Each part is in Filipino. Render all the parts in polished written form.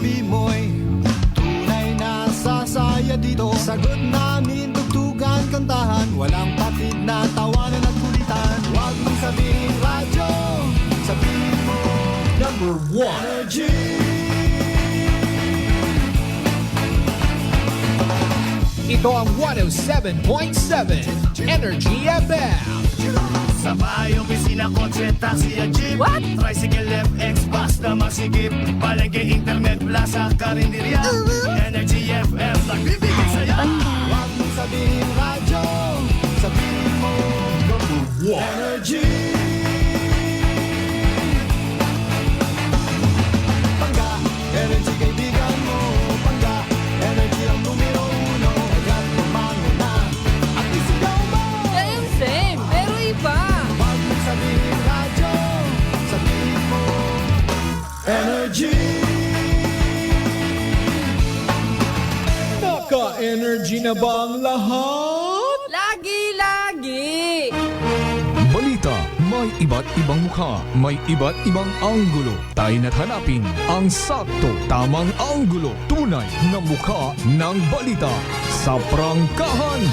tabi mo'y tunay na sasaya dito. Sagot namin, tugtugan, kantahan, walang patid na tawanan at kulitan. Huwag mong sabihin radyo, sabihin mo number 1 Energy. Ito ang 107.7 Energy FM. Sa bahay, opisina, kotse, taxi at jeep. What? Tricycle, FX, basta masigip. Palengke, internet, plaza, karinderya. Energy FM, nagbibigay saya. Huwag mong sabihin radyo, sabihin mo number 1 Energy. Pangga, energy kaibigan mo. Pangga, energy ang numero 1. Agad lumango na at isigaw mo. Same, pero iba. Huwag mong sabihin radyo, sabihin mo energy. Naka-energy na ba ang lahat? Lagi-lagi. Balita, may iba't ibang mukha, may iba't ibang anggulo. Tayo na't hanapin ang sakto, tamang anggulo, tunay na mukha ng balita sa prangkahan.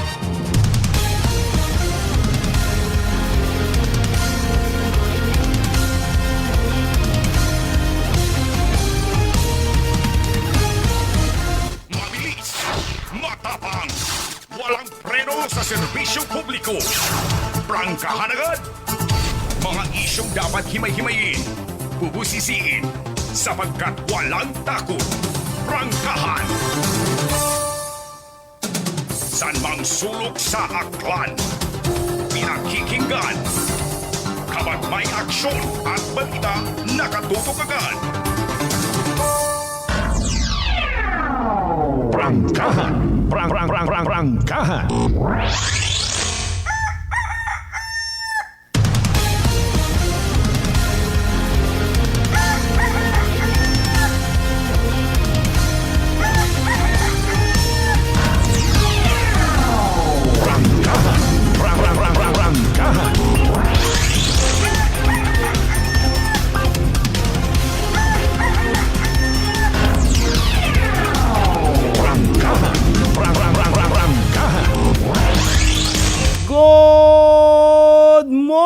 Mabilis, matapang, walang preno sa serbisyo publiko. Prangkahan agad! Mga isyong dapat himay-himayin, bubusisiin, sapagkat walang takot. Prangkahan! San mang sulok sa aklan, pinakikinggan. Kapag may aksyon at balita, nakatutok agad. Prangkahan! Prangkahan! Good morning!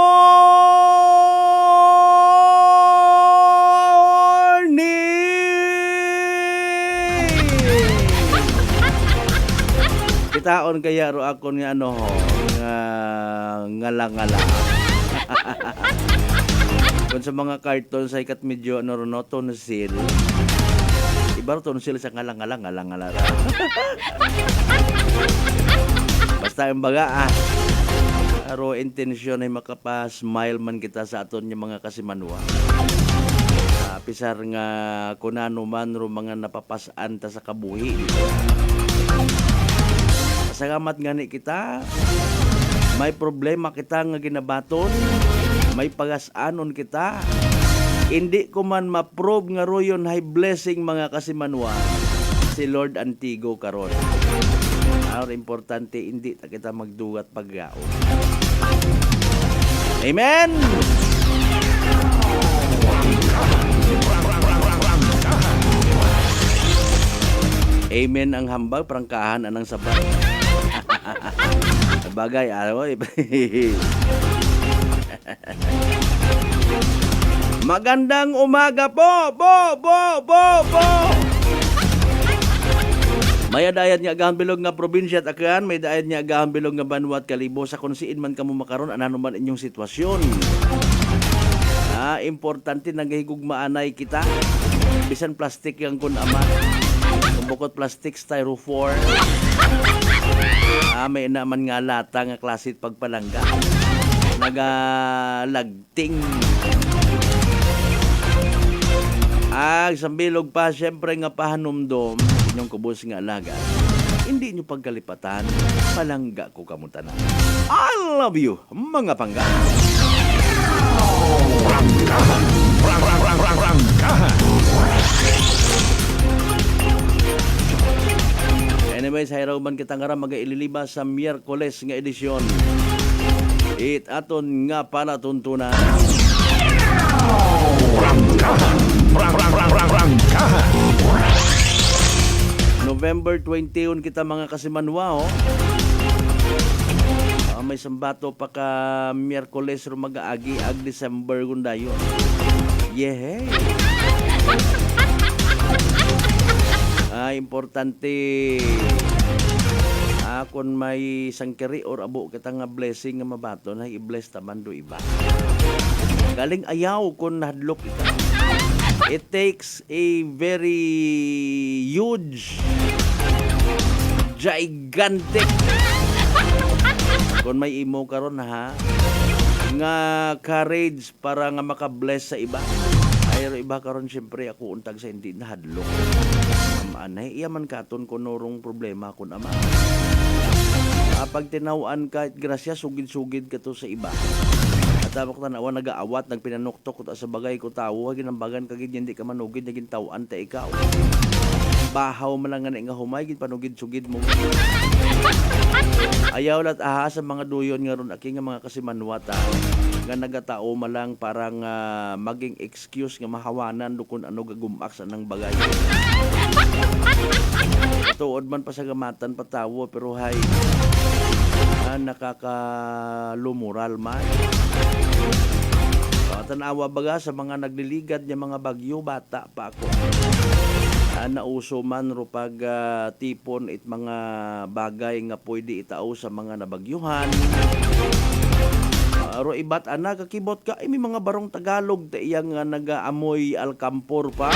Kitaon kaya ro ako nga ano ho, ngala-ngala. Kung sa mga cartoon sa ikat medyo ano ro no, tonsil. Iba ro tonsil sa ngala-ngala, ngala-ngala. Basta ang baga aro intensyon ay makapa-smile man kita sa aton yung mga kasimanwa. Pisar nga kunano man ro mga napapasan ta sa kabuhi. Salamat gani kita. May problema kita nga ginabaton. May pagasanon kita. Hindi ko man ma-prove nga ro yun high blessing mga kasimanwa. Si Lord Antigo karon. Ang importante hindi ta kita magdugat paggao. Amen. Amen ang hambag, prangkahan anang sabat. Bagay araw. Magandang umaga po. May dayat nga agahan nga probinsya at akan, may dayat nga agahan nga banwa at kalibo sa kung siin man kamo makaron ano man inyong sitwasyon. Importante nagahigugmaanay kita. Bisan plastic yang kun aman. Kumbukot plastic styrofoam. May naman nga lata nga klasit pagpalangga. Nagalagting. Sambilog pa siyempre nga pahanumdom inyong kubos nga alaga. Hindi nyo pagkalipatan, palangga ko kamutan. I love you, mga pangga. Anyways, hayraw man kita nga mag-ililiba sa Miyerkules nga edisyon. Aton nga pala tuntunan. Prangkahan. November 21 kita mga kasimanwa, oh. May sambato pa ka Miyerkules ro mag-aagi ag December kundayon. Yehey. Importante kung may sangkiri or abo kita nga blessing nga mabato na i-bless taman do iba. Galing ayaw kung nahadlok ika. It takes a very huge, gigantic kung may imo karon ha nga courage para nga maka-bless sa iba. Ayro iba karon syempre ako untag sa hindi nahadlok. Amanay iyaman katon ko norong problema kun ama. Pag tinawaan ka grasya sugid-sugid ka to sa iba. At tapos tanawa nagaawat nagpinanuktok ko sa bagay ko tawo ginambagan kagid hindi ka manugid naging tawaan ta ikaw. Bahaw man lang nga humay gid panugid-sugid mo. Ayaw lat aha sa mga duyon nga ron aki nga mga kasimanwata nga nagatao malang parang maging excuse nga mahawanan do kun ano gagumak sa nang bagay. Tuod man pa sa gamatan patawo pero hay nakakalumural man. Tanawa baga sa mga nagliligad niya mga bagyo bata pa ako. Nauso man ro pag tipon it mga bagay nga pwede itao sa mga nabagyuhan. Ro ibat ana kakibot ka may mga barong Tagalog ta iyang nagaamoy alkampor pa.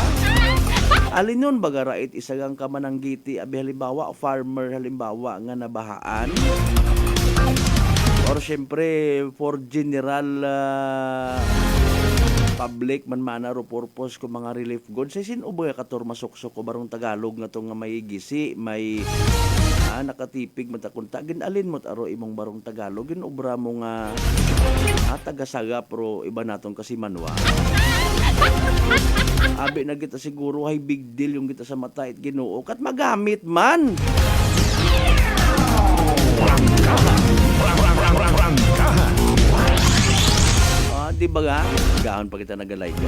Alin nun baga rait isagang kamananggiti abi halimbawa farmer halimbawa nga nabahaan. Or syempre for general public man manaro purpose ko mga relief goods say sin uboy kator masuksok ko barong Tagalog nga to nga may gisi may nakatipig matakunta gin alin mo't aro imong barong Tagalog gin obra mo nga tagasaga pro iba naton kasi manwa. Abi na kita siguro ay big deal yung kita sa mata it Ginoo kat magamit man. Di ba nga? Gahon pa kita nag-like.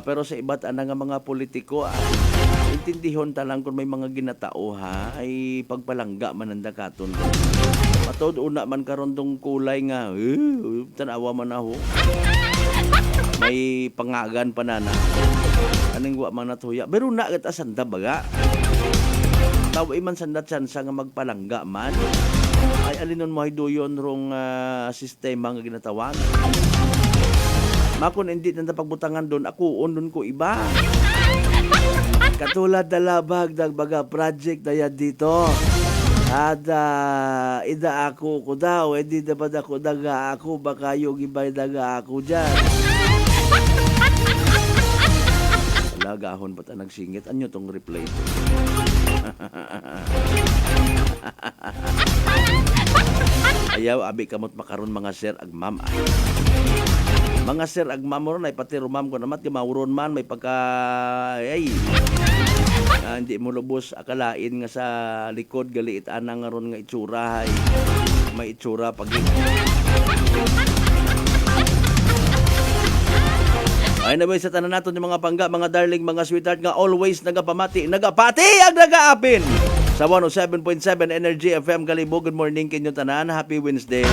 Pero sa iba't nga mga politiko, intindihon talang kung may mga ginatao ay pagpalangga man ang dakaton. Matod una man karon tong kulay nga, tanawa man ako. May pangagan pa na. Aning wa man natuya. Pero na kat asanda baga. Tawo man sandat sansa nga magpalangga man. Ay alinon mo ay doyon rong sistema nga ginatawan. Makon hindi na pagbutangan doon ako doon ko iba. Katulad dalabag dagbaga project daya dito. Ada ida ako ko daw edi dapat ako daga ako baka yung ibay daga ako diyan. Lagahon pa ta nagsingit anyo tong replay. Ayaw abi kamot makaron mga sir ag ma'am. Mga sir ag ma'am ron ay pati rumam ko namat kimawron man may pagka hindi mo lubos akalain nga sa likod galiit anang nga ron nga itsura hay may itsura pag ay nabay sa tanan naton yung mga pangga mga darling mga sweetheart nga always nagapati ang nagaapin sa 107.7 Energy FM Kalibo. Good morning kinyo tanan. Happy Wednesday.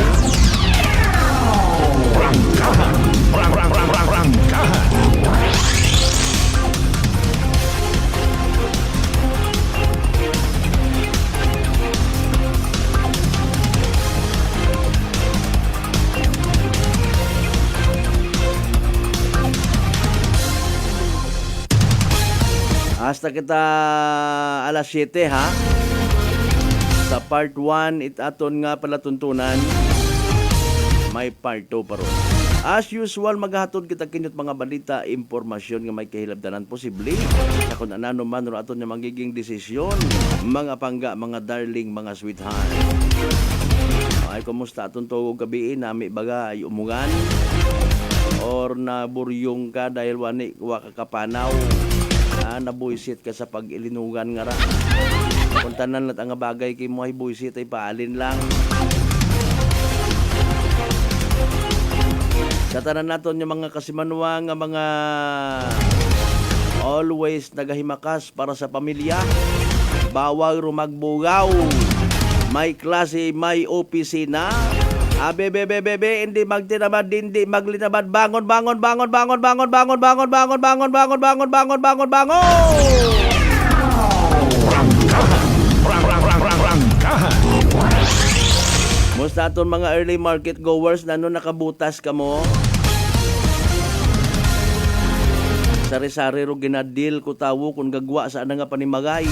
Hasta kita alas 7 ha. Sa part 1 itaton nga pala tuntunan. May part 2 pa ron. As usual maghatod kita kinyot mga balita, impormasyon nga may kahilabdanan posible. Sa kung anano man ro aton nga magiging desisyon, mga pangga, mga darling, mga sweetheart. Ay kumusta aton to gabi nami baga ay umungan or naburyong ka dahil wani wa kakapanaw. Nabuisit ka sa pag-ilinugan nga ra. Kung tanan lat ang bagay kay mo ay buisit ay paalin lang. Sa tanan naton yung mga kasimanwa nga mga Always nagahimakas para sa pamilya. Bawal rumagbugaw. May klase, may opisina. Bebe, hindi magtinamad, hindi maglinamad. Bangon. Musta aton mga early market goers na nakabutas ka mo? Sari-sari ro ginadil ko tawo kung gagwa sa nga panimagay.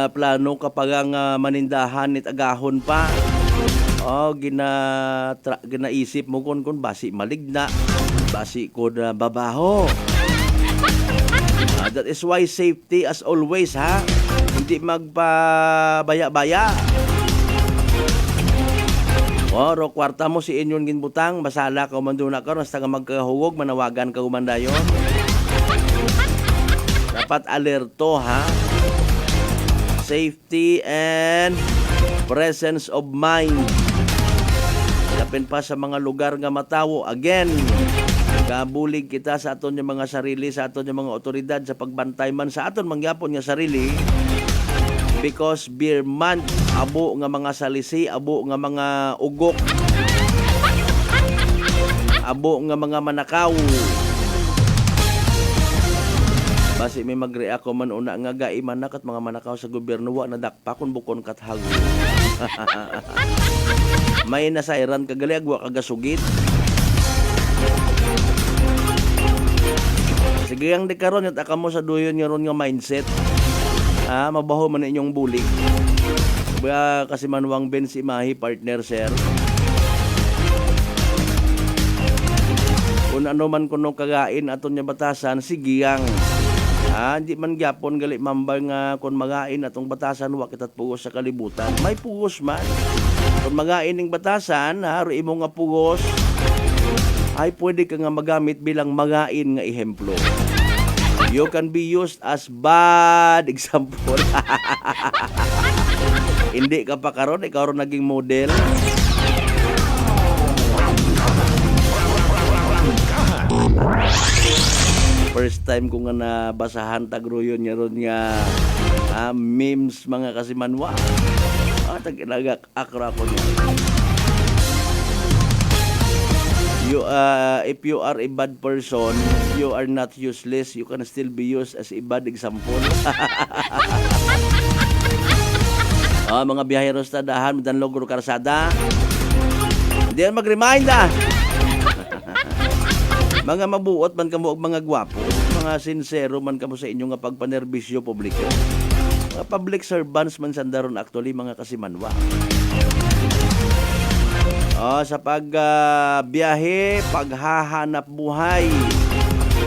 Plano kapag ang manindahan nit agahon pa. Ginaisip mo kun basi maligna, basi ko na babaho. That is why safety as always, ha. Hindi magpabaya-baya. Ro kwarta mo si inyon ginbutang, basala ka umanduna ka, nasta nga magkahugog, manawagan ka umandayon. Dapat alerto, ha. Safety and presence of mind. Kapin pa sa mga lugar nga matawo. Again, gabulig kita sa aton yung mga sarili, sa aton yung mga otoridad sa pagbantay man sa aton mangyapon nga sarili. Because beer month, abo nga mga salisi, abo nga mga ugok, abo nga mga manakaw. Basi may mag-react ko man una nga gaiman na kat mga manakaw sa gobyerno wa nadakpa kun bukon kat hago. May nasairan kagali agwa kagasugit. Sige ang dekaron yun taka mo sa duyon nga ron nga mindset. Mabaho man inyong bulig. Kasi manuwang Ben si Mahi partner sir. Kung ano man kuno kagain aton nya batasan sigiyang. Di man gyapon gali mambal nga kung magain atong batasan wa kitat pugos sa kalibutan. May pugos man. Kung magain ning batasan, ro imo nga pugos ay pwede ka nga magamit bilang magain nga ehemplo. You can be used as bad example. Hindi ka pa karon, ikaw ron naging model. First time ko nga nabasahan tagruyon niya ron nga memes mga kasimanwa. Tag-ilagak akra ko niya. If you are a bad person, you are not useless. You can still be used as a bad example. Mga biyahero sa tadahan, madanlog ro karsada. Hindi yan mag-remind Mga mabuot man kamo og mga gwapo, mga sincero man kamo sa inyo nga pagpanerbisyo publiko. Mga public servants man sandaron actually mga kasimanwa. Sa pagbiyahe, paghahanap buhay.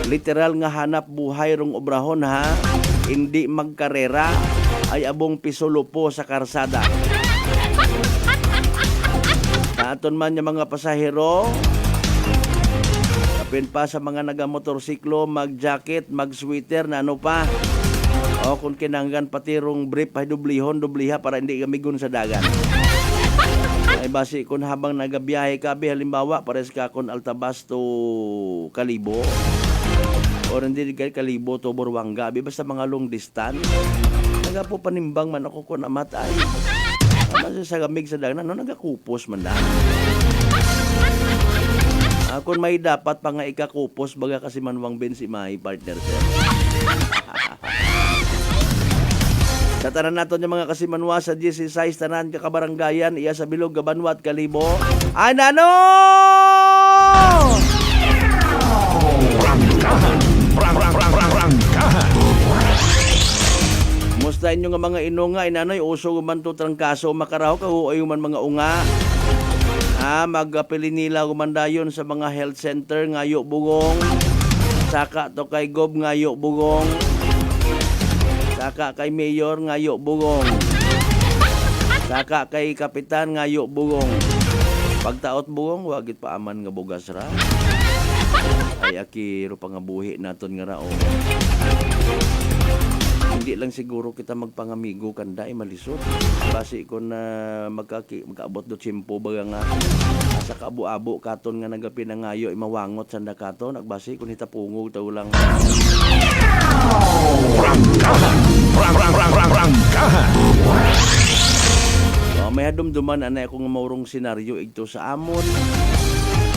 Literal nga hanap buhay rong obrahon ha. Hindi magkarera ay abong pisulupo sa karsada. Aton man yung mga pasahero, kapin pa sa mga nagamotorsiklo, mag-jacket, mag-sweater, na ano pa. Kung kinanggan pati rong brief, ay dubliha para hindi gamigon sa dagat. Ay basi kung habang nagabiyahe ka, halimbawa, pares ka kung Altabas to Kalibo, o hindi kay Kalibo to Buruanga, basta mga long distance, nagapo panimbang man ako kung namatay. Kasi sa gamig sa dagat, nagakupos man lang. Kung may dapat pa nga ikakupos, baga kasi manuwang Ben si Mahi partner sir. Sa tanan nato yung mga kasimanwa sa GC size tanan kakabaranggayan iya sa Bilog Gabanwat Kalibo. Ay nano! Musta inyo nga mga inunga inanoy uso man to trangkaso makaraw kahuoy man mga unga. Magapili nila gumandayon sa mga health center ngayo bugong. Saka to kay Gob ngayo bugong. Saka kay Mayor ngayo bugong. Saka kay Kapitan ngayo bugong. Pagtaot bugong, wagit pa aman nga bugas ra. Ay akiro pangabuhi naton nga rao. Hindi lang siguro kita magpangamigo kanda malisod. Basi ko na magkaabot do tiyempo baga nga sa kaabo-abo katon nga nagapinangayo mawangot sanda katon agbasi kun hitapungog taw lang. May hadumduman anay akong maurong senaryo ito sa amon.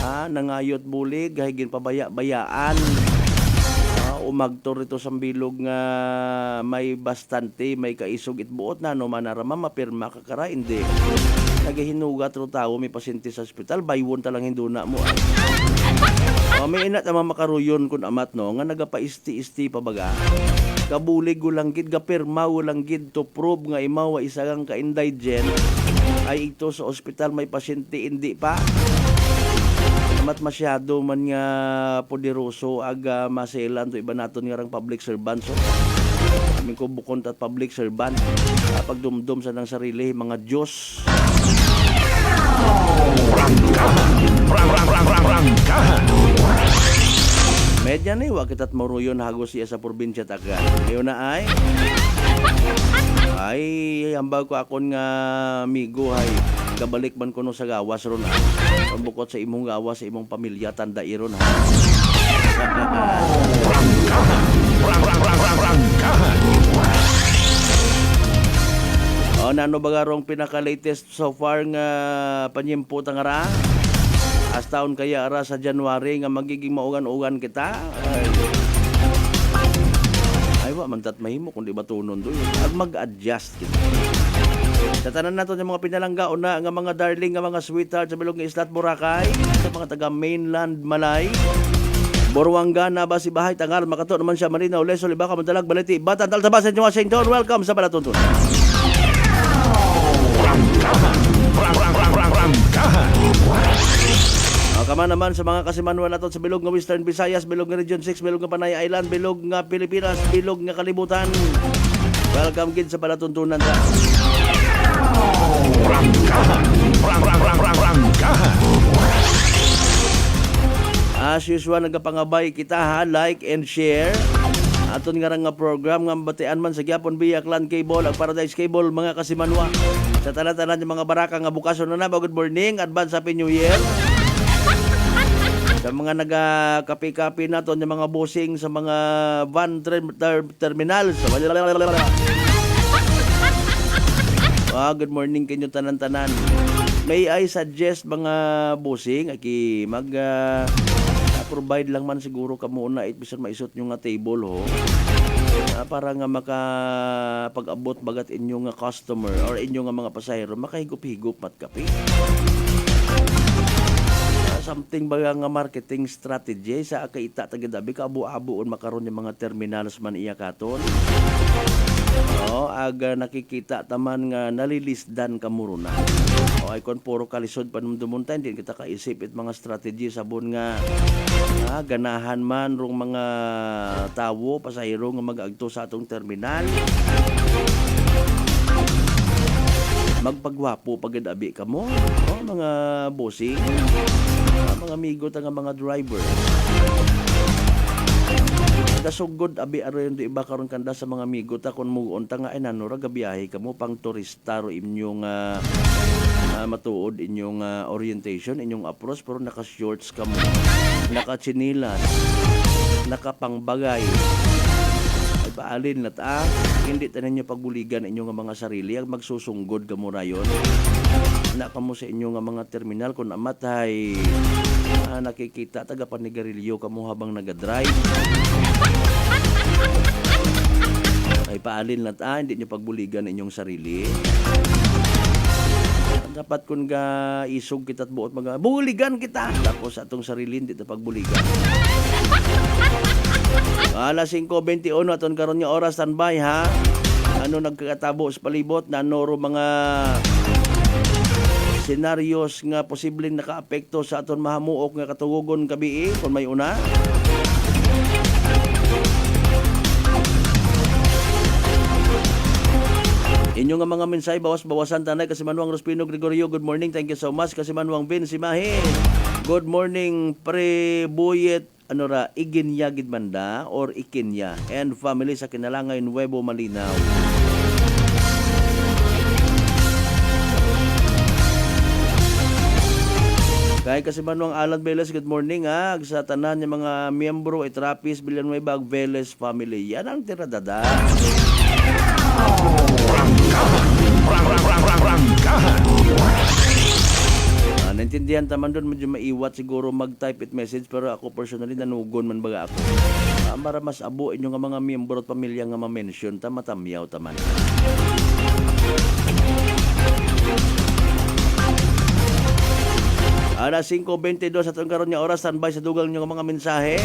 Nangayot bulig, higin pabaya-bayaan. Umagtor ito sa bilog nga may bastante, may kaisog itbuot na no manarama mapirma kakara, hindi. Nagahinugat ro tao, may pasyente sa ospital, baywon talang hinduna mo. May inat naman makaruyon kun amat no, nga nagapaisti-isti pabaga. Kabulig ulang gid, gapirma ulang gid to prove nga imaw isagang ka-indigent ay ito sa ospital may pasyente hindi pa. Mat masyado man nga poderoso aga maselan to iba naton nga rang public servant so aming ko bukon at public servant pagdumdum sa nang sarili mga Diyos. Medya ni wa kita't maruyon hagos siya sa probinsya taga. Ngayon na ay hambag ko akon nga amigo hay kabalik man kuno sa gawas ron pambukot sa imong gawas sa imong pamilya tanda iron ha. Nano bagarong pinaka-latest so far nga panyimpo tangara as taon kaya ara sa January nga magiging maugan-ugan kita ay wa man tat mahimo kundi batunon doy ag mag-adjust kita. Sa tanan nato yung mga pinalanggaon na nga mga darling nga mga sweetheart sa bilog nga Islat Boracay, sa mga taga mainland Malay, Boruanga na ba si Bahay Tangal makato naman siya Marina Uleso Libaca Madalag Baliti Batan Taltabas sa Washington. Welcome sa Balatuntun. Kama naman sa mga kasimanwan nato sa bilog nga Western Visayas, bilog nga Region 6, bilog nga Panay Island, bilog nga Pilipinas, bilog nga Kalibutan. Welcome gid sa Palatuntunan ta. As usual nagapangabay kita ha, like and share aton nga nga program nga batian man sa Gyapon Biak Land Cable ag Paradise Cable mga kasimanwa sa tanan-tanan yung mga baraka nga bukason na good morning, advance happy new year. Sa mga nagakapi-kapi naton yung mga bossing sa mga van terminal sa good morning kanyo tanan-tanan. May I suggest mga bossing aki mag provide lang man siguro kamo na bisan maisot nyo nga table ho. Para nga makapag-abot bagat inyo nga customer or inyo nga mga pasahero makahigop-higop mat kape. Something baga nga marketing strategy sa kaita tagadabi kaabo-aboon makaron yung mga terminals man iya katon. Aga nakikita taman nga nalilisdan kamuruna. Ay kon puro kalisod panumdumuntan din kita kaisip it mga strategy sabon nga ganahan man rong mga tawo pasahero nga mag-agto sa atong terminal. Magpagwapo pagadabi kamo, mga bossing, mga amigo ta nga mga driver. Kasugod abi aro yung iba karon kanda sa mga amigo ta kun mugon ta nga ay nanura gabiyahe kamo pang turista ro inyong matuod inyong orientation inyong approach pero naka-shorts kamo, naka-chinilas, nakapangbagay. Ay paalin na ta hindi tanan niyo pagbuligan inyong mga sarili ag magsusunggod kamo rayon. Na kamo sa inyong mga terminal kun amatay nakikita taga panigarilyo kamo habang nagadrive. Ay paalin na hindi nyo pagbuligan inyong sarili. Dapat kung isog kita at buot mga buligan kita tapos atong sarili hindi ta pagbuligan. Alas 5:21 aton karon nga oras standby ha. Ano nagkakatabo sa palibot na noro mga senaryos nga posibleng nakaapekto sa aton mahamuok nga katugugon gabi kung may una. Inyo nga mga mensay bawas-bawasan tanay Kasimanwang Rospino Gregorio. Good morning. Thank you so much. Kasimanwang Bin Simahe. Good morning Pre Buyet Iginya Gidmanda or Ikinya and family sa Kinalangay, Nuevo Malinaw. Kaya kasi Manuang Alan Veles, good morning sa tanan ng mga miyembro ay Trapis, Villanueva, Veles family. Yan ang tiradada. Naintindihan taman doon, medyo maiwat siguro mag-type it message, pero ako personally nanugon man baga ako. Para mas abuin yung mga miyembro at pamilya nga ma-mention, matamyaw taman. Alas 5:22 sa itong karon niya oras, standby sa dugang niyo mga mensahe.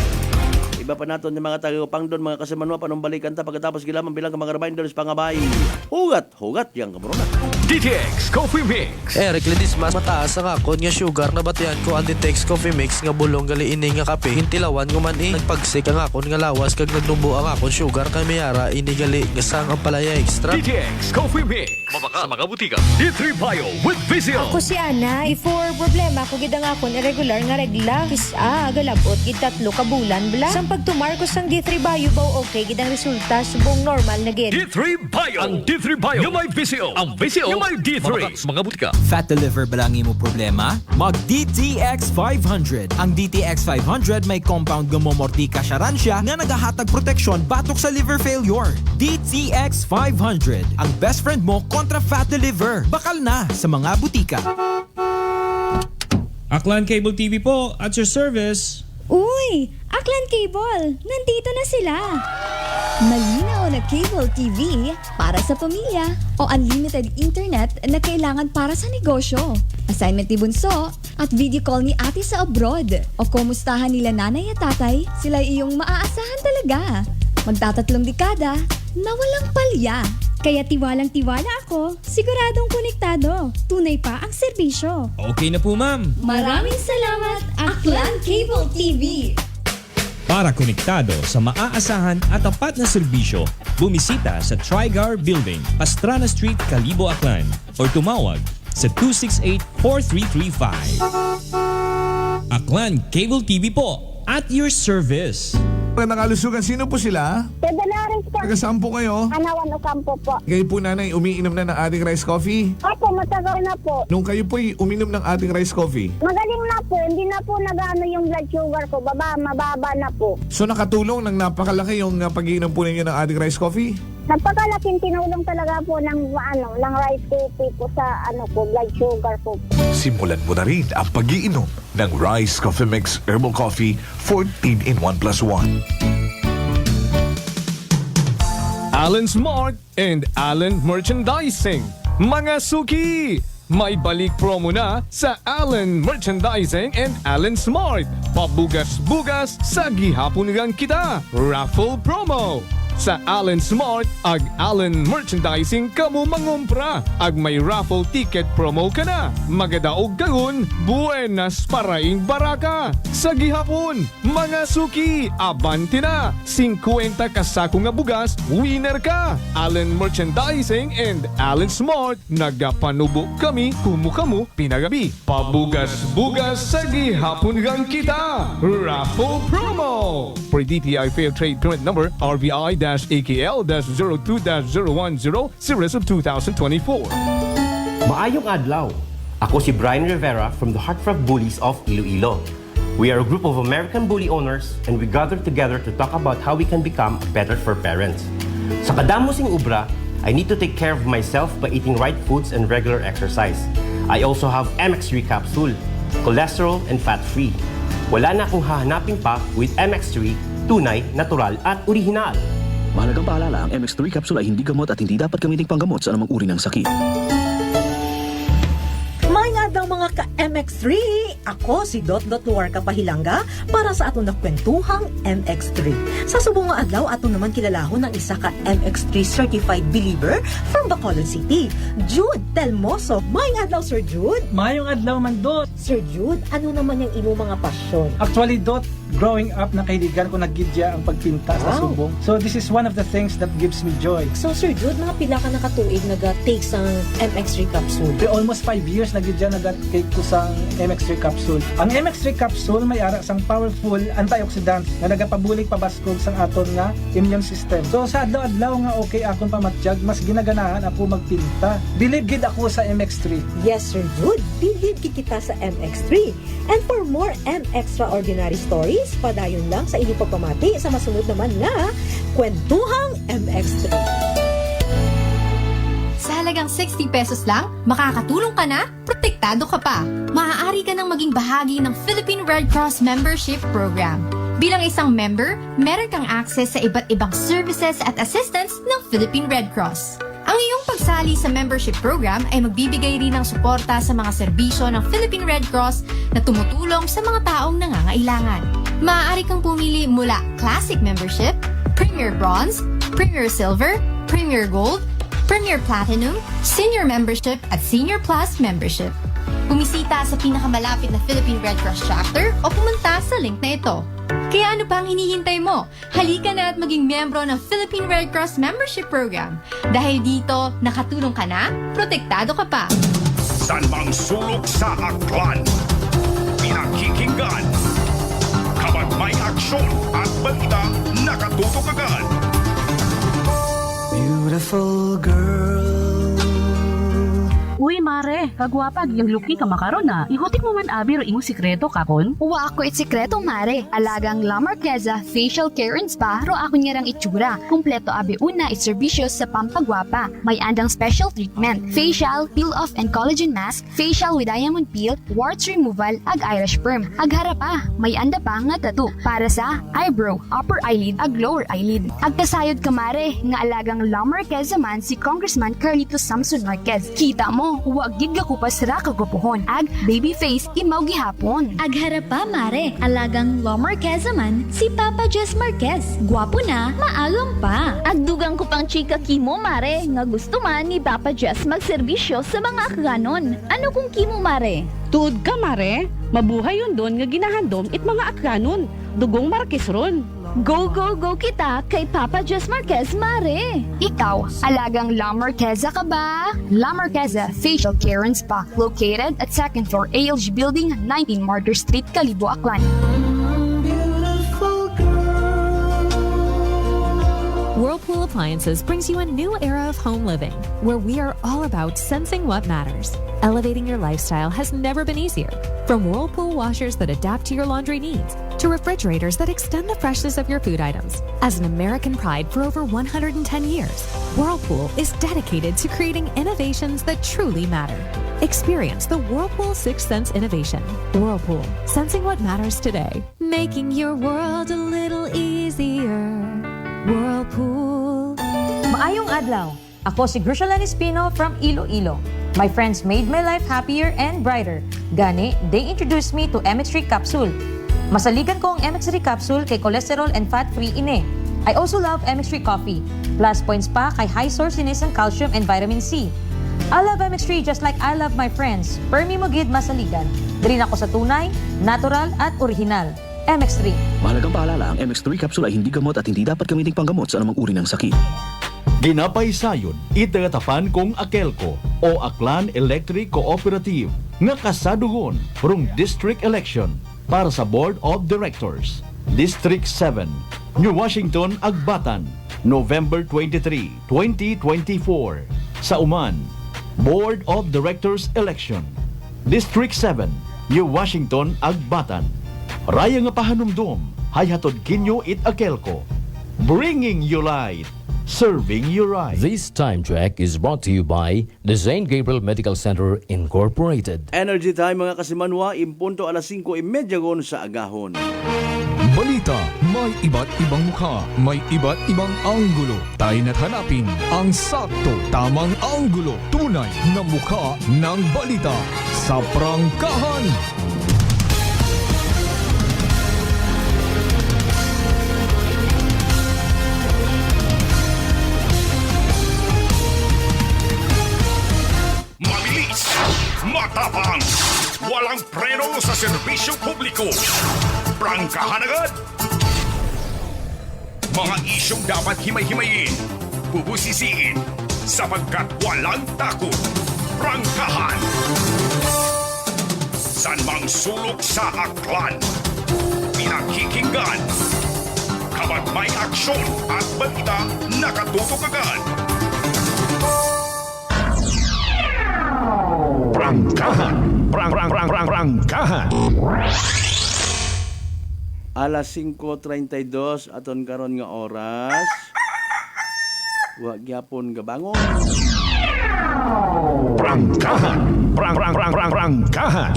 Iba pa naton yung mga taga-upang doon, mga kasimanwa, panumbalikan ta pagkatapos gilaman bilang mga reminders pangabay. Hugat yang kabrona. DTX Coffee Mix. Eric Ledis mas mataas ang akon nga sugar na batian ko ang Ditex Coffee Mix nga bulong gali ini nga kape. Hintilawan ko man nagpagsik ang akon nga lawas kag nagdumbo ang akon sugar kay mayara ini gali nga sang ang palaya extra. DTX Coffee Mix. Mabaka sa mga butika. D3 Bio with Vizio. Ako si Ana, before problema ko gid ang akon irregular nga regla. Kisa galabot gid 3 ka bulan bla. Sang pagtumar ko sang D3 Bio baw okay gid ang resulta subong normal na gid. D3 Bio. Ang D3 Bio. Yung may Vizio. Ang Vizio. Yung may D3. Mabaka sa mga butika. Fat to liver ba lang imo problema? Mag DTX 500. Ang DTX 500 may compound gumomortika siya nga nagahatag proteksyon batok sa liver failure. DTX 500. Ang best friend mo kontra fat to liver. Bakal na sa mga butika. Aklan Cable TV po, at your service. Uy, Aklan Cable, nandito na sila. Malinaw na cable TV para sa pamilya o unlimited internet na kailangan para sa negosyo. Assignment ni Bunso at video call ni ate sa abroad o kumustahan nila nanay at tatay, sila iyong maaasahan talaga. Magtatatlong dekada na walang palya. Kaya tiwalang-tiwala ako, siguradong konektado. Tunay pa ang serbisyo. Okay na po, ma'am. Maraming salamat, Aklan Cable TV. Para konektado sa maaasahan at tapat na serbisyo, bumisita sa Trigar Building, Pastrana Street, Calibo, Aklan or tumawag sa 268-4335. Aklan Cable TV po, at your service. Magandang kalusugan. Sino po sila? Pedalaris po. Taga saan po kayo? Anawan Ocampo po. Kayo po nanay, umiinom na ng ating rice coffee? Opo, matagal na po. Nung kayo po'y uminom ng ating rice coffee, Magaling na po. Hindi na po nag-ano yung blood sugar ko. Mababa na po. so nakatulong ng napakalaki yung pag-iinom po ninyo ng ating rice coffee? Napakalaking tinulong talaga po ng rice coffee po sa blood sugar po. Simulan mo na rin ang pag-iinom ng Rice Coffee Mix Herbal Coffee 14 in 1 plus 1. Allen Smart and Allen Merchandising. Mga suki! May balik promo na sa Allen Merchandising and Allen Smart. Pabugas-bugas sa gihapunan kita. Raffle promo. Sa Allen Smart, ag Allen Merchandising kamo mangumpra. Ag may raffle ticket promo ka na. Magadaog kagun, buenas paraing baraka. Sa gihapon, mga suki, abanti na. 50 kasako nga bugas, winner ka. Allen Merchandising and Allen Smart, nagapanubo kami kumukamu pinagabi. Pabugas-bugas sa gihapon gang kita. Raffle promo. For DTI Fair Trade Permit Number RBI-AKL-02-02-010 Series of 2024. Maayong adlaw. Ako si Brian Rivera from the Heartfront Bullies of Iloilo. We are a group of American bully owners and we gather together to talk about how we can become better for parents. Sa kadamosing ubra, I need to take care of myself by eating right foods and regular exercise. I also have MX3 capsule, cholesterol and fat-free. Wala na akong hahanapin pa with MX3, tunay, natural at orihinal. Mahalagang paalala, ang MX3 capsule ay hindi gamot at hindi dapat gamitin panggamot sa anumang uri ng sakit. Mga daw mga ka-MX3, ako si Dot Luar Kapahilanga para sa atong nakwentuhang MX3. Sa subong nga adlaw, ato naman kilalahon ng isa ka MX3 certified believer from Bacolod City, Jude Telmoso. Mayong adlaw, Sir Jude. Mayong adlaw man, Dot. Sir Jude, ano naman yung imo mga pasyon? Actually, Dot, growing up na kaibigan ko naggidya ang pagpinta sa subong. So this is one of the things that gives me joy. So Sir Jude, mga pila ka nakatuig nag-take sa MX3 capsule? Almost 5 years naggidya nag-take ko sa MX3 capsule. Ang MX3 capsule may ara sang powerful antioxidant na nagapabulig pabaskog sang aton nga immune system. So sa adlaw-adlaw nga okay akong pamatyag, mas ginaganahan ako magpinta. Believe gid ako sa MX3. Yes, Sir Jude, believe kita sa MX3. And for more Extraordinary stories, padayon lang sa inyong pagpamati sa masunod naman nga Kwentuhang MX3. Sa halagang 60 pesos lang, makakatulong ka na, protektado ka pa. Maaari ka nang maging bahagi ng Philippine Red Cross Membership Program. Bilang isang member, meron kang access sa iba't ibang services at assistance ng Philippine Red Cross. Ang iyong pagsali sa membership program ay magbibigay rin ng suporta sa mga serbisyo ng Philippine Red Cross na tumutulong sa mga taong nangangailangan. Maaari kang pumili mula Classic Membership, Premier Bronze, Premier Silver, Premier Gold, Premier Platinum, Senior Membership at Senior Plus Membership. Bumisita sa pinakamalapit na Philippine Red Cross chapter o pumunta sa link na ito. Kaya ano pang hinihintay mo? Halika na at maging miyembro ng Philippine Red Cross Membership Program. Dahil dito, nakatulong ka na, protektado ka pa. San mang sulok sa aklan, pinakikinggan. Kapag may aksyon at balita, nakatutok agad. Beautiful girl. Uy, mare, kagwapag, yung luki ka makaron na. Ihutik mo man abi ro imong sikreto kakon. Uwa ako sikreto, mare. Alagang La Marqueza Facial Care and Spa ro ako niyarang itsura. Kumpleto abi una iserbisyo sa pampagwapa. May andang special treatment, facial, peel-off and collagen mask, facial with diamond peel, warts removal, ag eyelash perm. Ag harapa, may anda pa nga tattoo para sa eyebrow, upper eyelid, ag lower eyelid. Ag kasayod ka, mare, nga alagang La Marqueza man si Congressman Carlito Samson Marquez. Kita mo, huwag gid ka kupas ra kagupuhon. Ag baby face imaw gihapon. Ag harapa, mare, alagang La Marqueza man si Papa Jess Marquez. Gwapo na, maagam pa. Ag dugang ko pang chika kimo, mare, nga gusto man ni Papa Jess magserbisyo sa mga akganon. Ano kung kimo, mare? Tuod ka, mare. Mabuhay yun doon nga ginahandom it mga akranon. Dugong Marquez ron. Go, go, go kita kay Papa Jess Marquez, mare. Ikaw, alagang La Marqueza ka ba? La Marqueza Facial Care and Spa, located at 2nd floor ALG Building, 19 Martyr Street, Kalibo, Aklan. Whirlpool Appliances brings you a new era of home living, where we are all about sensing what matters. Elevating your lifestyle has never been easier. From Whirlpool washers that adapt to your laundry needs, to refrigerators that extend the freshness of your food items. As an American pride for over 110 years, Whirlpool is dedicated to creating innovations that truly matter. Experience the Whirlpool Sixth Sense innovation. Whirlpool, sensing what matters today. Making your world a little easier. Whirlpool. Maayong adlaw. Ako si Grishalan Espino from Iloilo. My friends made my life happier and brighter. Gani, they introduced me to MX3 capsule. Masaligan ko ang MX3 capsule kay cholesterol and fat-free ine. I also love MX3 coffee. Plus points pa kay high sourciness ng calcium and vitamin C. I love MX3 just like I love my friends. Permi mo gid masaligan. Diri ako sa tunay, natural at original. MX3. Mahalagang paalala, ang MX3 capsule ay hindi gamot at hindi dapat gamiting panggamot sa anumang uri ng sakit. Ginapay sayon, itagatapan kong Akelco o Aklan Electric Cooperative nga kasadugon rong district election para sa Board of Directors. District 7, New Washington, Agbatan, November 23, 2024. Sa Uman, Board of Directors Election. District 7, New Washington, Agbatan. Raya nga pahanumdum, hayhatod kinyo it Akelco. Bringing you light. Serving you right. This time check is brought to you by the St. Gabriel Medical Center Incorporated. Energy time mga kasimanwa, impunto alas 5:30 gon sa agahon. Balita, may iba't ibang mukha, may iba't ibang anggulo. Tayo na't hanapin ang sakto, tamang anggulo, tunay na mukha ng balita sa prangkahan. Matapang, walang preno sa serbisyo publiko. Prangkahan agad! Mga isyong dapat himay-himayin, bubusisiin, sapagkat walang takot. Prangkahan! San mang sulok sa aklan, pinakikinggan. Kapag may aksyon at balita, nakatutok agad. Prangkahan! Prangkahan! Alas 5:32 aton karon nga oras. Wa gyapon gabangon. Prangkahan! Prangkahan!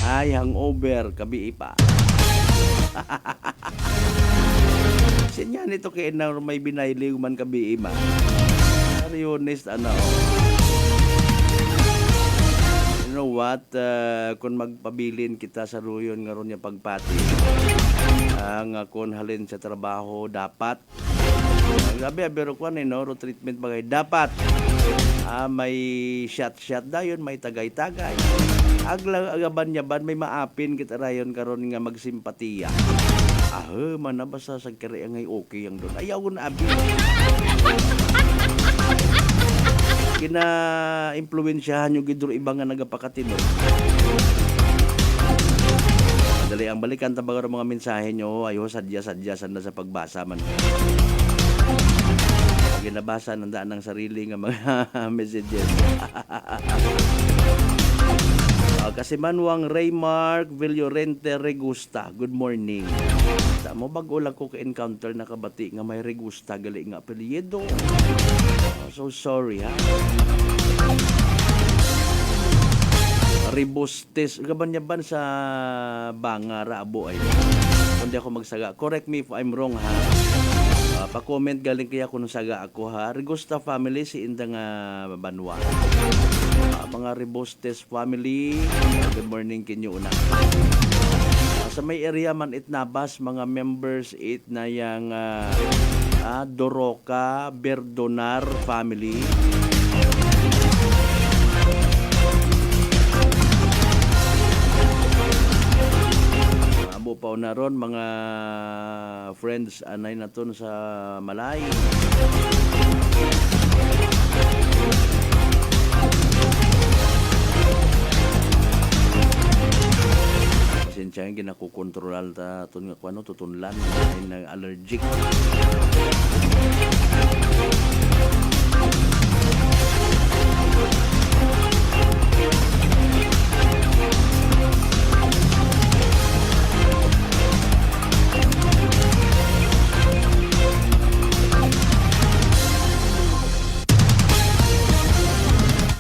Ay, hangover, kabi pa. Sinya nito kay na may binayli man kabi ima. Seryones ano. You know what? Kung magpabilin kita sa ruyon nga ron niya pagpati, ang kung halin sa trabaho, dapat. Gabi, pero kung ano, treatment bagay, dapat. May shot-shot dayon, may tagay-tagay. Agaban-yaban, may maapin kita rayon karon nga magsimpatiya. Man na basta sa kere ngay okay ang doon. Ayaw ko na abi. Kina-impluwensyahan yung gidro ibang nga nagapakatino. Dali ang balikan tabagar mga mensahe nyo. Ayo, sadya-sadya sanda sa pagbasa man. Ginabasa ng daan ng sarili nga mga messages. Kasi Manuang Raymark Villorente Regusta. Good morning. Mo bago lang ko ka-encounter na kabati nga may Regusta gali nga apelyido. So sorry ha. Ribustes gaban-yaban sa Bangara abo ay. Kundi ako magsaga. Correct me if I'm wrong ha. Pa-comment galing kaya kung saga ako ha. Regusta family si Indang Banwa. Mga Ribustes family, good morning kinyo una. Sa may area man itnabas mga members it na yang Doroca Berdonar family. Abo pa na ron mga friends anay naton sa Malay. Pasensya yung ginakukontrolal ta itong nga kuano tutunlan ay nag-allergic.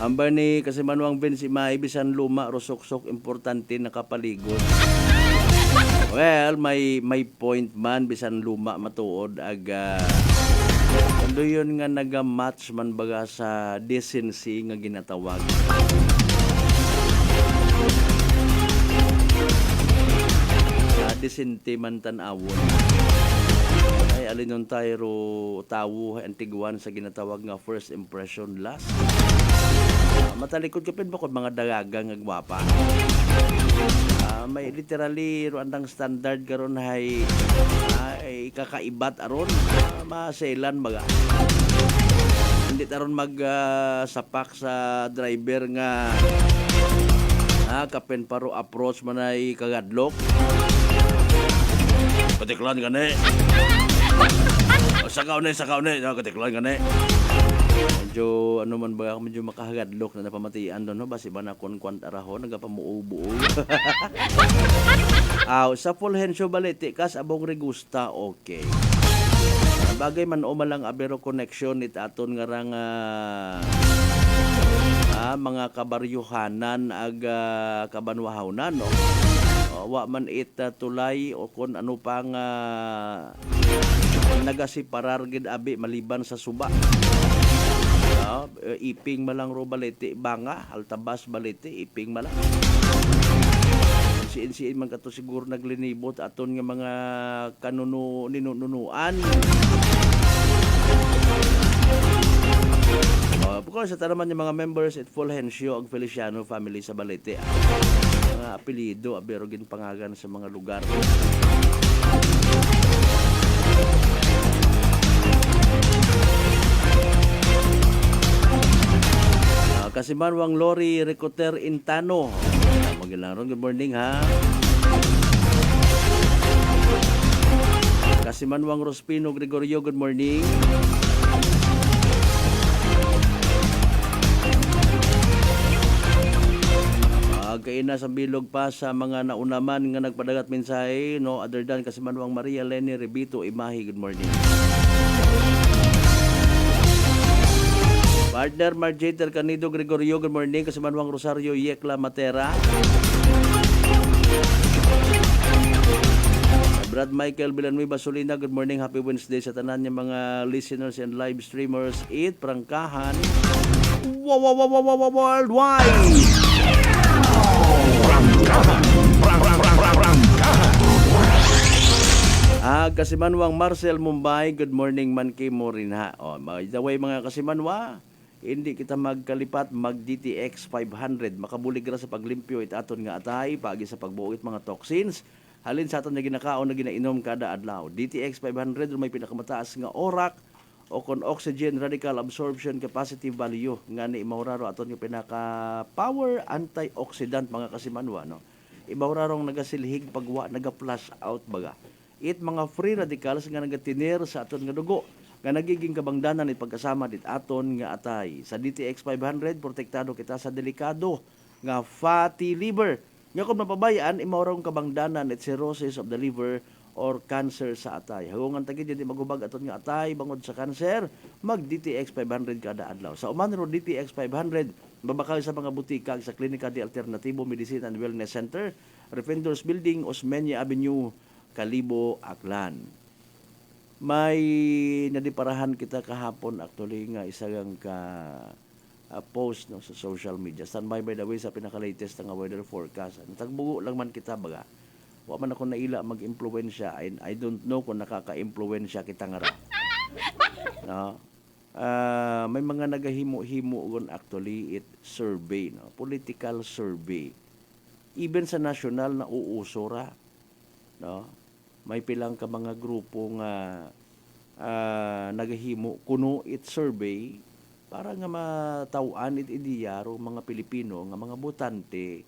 Ambar ni kasi Manuang Ben si Maibisan luma rosoksok importante nakapaligot. Well, may point man bisan luma matuod aga. Ando yun nga naga-match man baga sa decency nga ginatawag. Decente man tanawon. Ay alinon tayo tawo antiguan sa ginatawag nga first impression last. Matalikod ka pin bakod mga dagagang nga gwapa. May literally andang standard karon hay kakaibat aron maselan baga. Hindi taron mag sapak sa driver nga kapen paro approach man ay kagadlok. Katiklan gani. Sakaw na katiklan gani. Medyo ano man ba medyo makahagadlok na napamatian doon no basi ba na kon-kwant arahon nagapamuo-buo. Sa Fulgencio Balete kas abong Regusta okay. Bagay man o malang abero connection it aton nga rang mga kabaryuhanan aga kabanwahawnan no. Wa man it tulay o kon ano pang nagasiparar gid abi maliban sa suba. Iping malang ro Balete banga Altabas Balete iping malang siin man kato siguro naglinibot aton nga mga ninunuan. Because sa tanaman yung mga members at Fulgencio ag Feliciano family sa Balete. mga apelyido, abero ginpangagan sa mga lugar. Kasimanwang Lori Ricoter Intano. Magilaron, good morning ha. Kasimanwang Rospino Gregorio, good morning. Kaina sa bilog pa sa mga naunaman nga nagpadagat mensahe, no other than Kasimanwang Maria Leni Rebito Imahi, good morning. Partner Marjater Canido Gregorio, good morning. Kasimanwang Rosario Yekla Matera. Brad Michael Villanueva Solina, good morning. Happy Wednesday sa tanan niya mga listeners and live streamers. Prangkahan worldwide. Kasimanwang Marcel Mumbai, good morning man kay mo rin ha. By the way mga Kasimanwa, hindi kita magkalipat mag DTX 500 makabulig ra sa paglimpyo itaton nga atay pagi sa pagbuot mga toxins halin sa aton nga ginakaon na ginainom kada adlaw. DTX 500 may pinakamataas nga ORAC o kon oxygen radical absorption capacity value nga ni mauraro aton nga pinaka power antioxidant mga Kasimanwa, no. Imaurarong nagasilhig pagwa naga-flush out baga. Mga free radicals nga nagatinir sa aton nga dugo nga nagiging kabangdanan it pagkasama dit aton nga atay. Sa DTX 500 protektado kita sa delikado nga fatty liver. Nga kung mapabayaan imaurong kabangdanan it cirrhosis of the liver or cancer sa atay. Hagungan tagid di magubag aton nga atay bangod sa cancer, mag DTX 500 kada adlaw. Sa uman ro DTX 500 babakal sa mga butika sa Klinika de Alternativo Medicine and Wellness Center, Refenders Building, Osmeña Avenue, Kalibo, Aklan. May nadiparahan kita kahapon actually nga isang post no sa social media. Standby by the way sa pinaka-latest nga weather forecast. Tagbugo lang man kita baga. Wa man ako naila mag-impluwensya. I don't know kung nakaka-impluwensya kita nga ra. No? May mga nagahimo-himo actually survey, no? Political survey. Even sa national na uusora, no? May pilang ka mga grupo nga nagahimo kuno survey para nga matawaan idiyaro mga Pilipino nga mga botante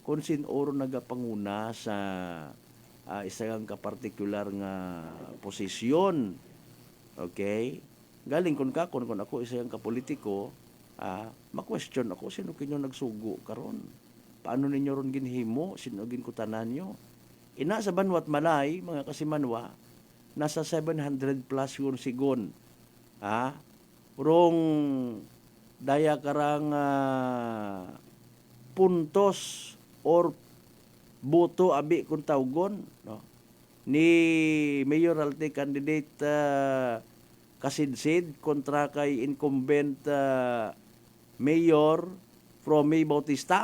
kung sinoro nagapanguna sa isang kapartikular nga posisyon. Okay? Galing kung ako isang kapolitiko, ma-question ako sino kinyo nagsugo karon. Paano ninyo ron ginhimo? Sino ginkutanan nyo? Ina sa Banwat Malay, mga Kasimanwa, nasa 700 plus yung sigon. Rong daya karang puntos or boto abi kung tawgon, no? Ni mayoralty candidate Kasidsid kontra kay incumbent mayor from May Bautista.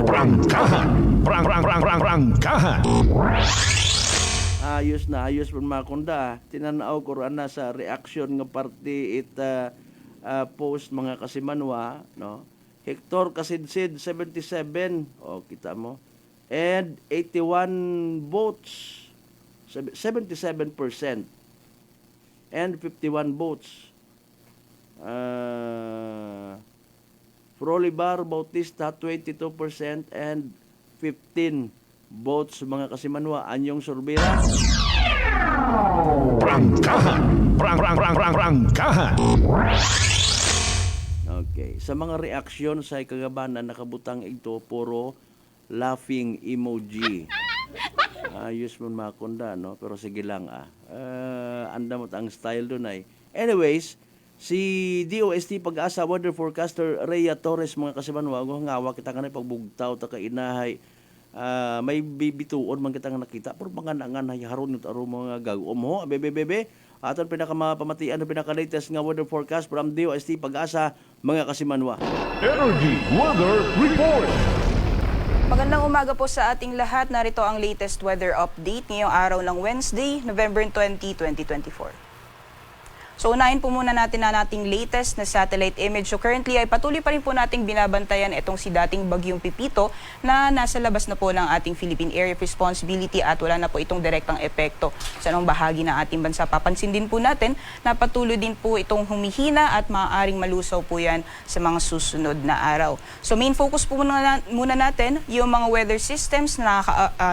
Prangkahan. Ayos pun makunda. Tinanaw ko na sa reaction nga party post mga Kasimanwa, no. Hector Kasidsid 77, kita mo. And 81 votes. 77% and 51 votes. Frolibar Bautista 22% and 15 votes mga Kasimanwa. Anyong Sorbera. Prangkahan. Okay. Sa mga reaksyon sa kagabanan nakabutang ito puro laughing emoji. Ayos mo makunda, no? Pero sige lang andamot ang style doon ay. Anyways, si DOST Pag-asa weather forecaster Rhea Torres mga Kasimanwa, ngawa kita kanay pagbugtaw ta kainahay. May bibituon man kita nga nakita pero mga nanganay haron nito aro mga gagom ho bebe aton pinakamapamatian na pinaka-latest nga weather forecast from DOST Pag-asa mga Kasimanwa. Energy Weather Report. Magandang umaga po sa ating lahat. Narito ang latest weather update ngayong araw ng Wednesday, November 20, 2024. So unahin po muna natin na nating latest na satellite image. So currently ay patuloy pa rin po nating binabantayan itong si dating bagyong Pipito na nasa labas na po ng ating Philippine Area of Responsibility at wala na po itong direktang epekto sa anong bahagi ng ating bansa. Papansin din po natin na patuloy din po itong humihina at maaaring malusaw po yan sa mga susunod na araw. So main focus po muna natin yung mga weather systems na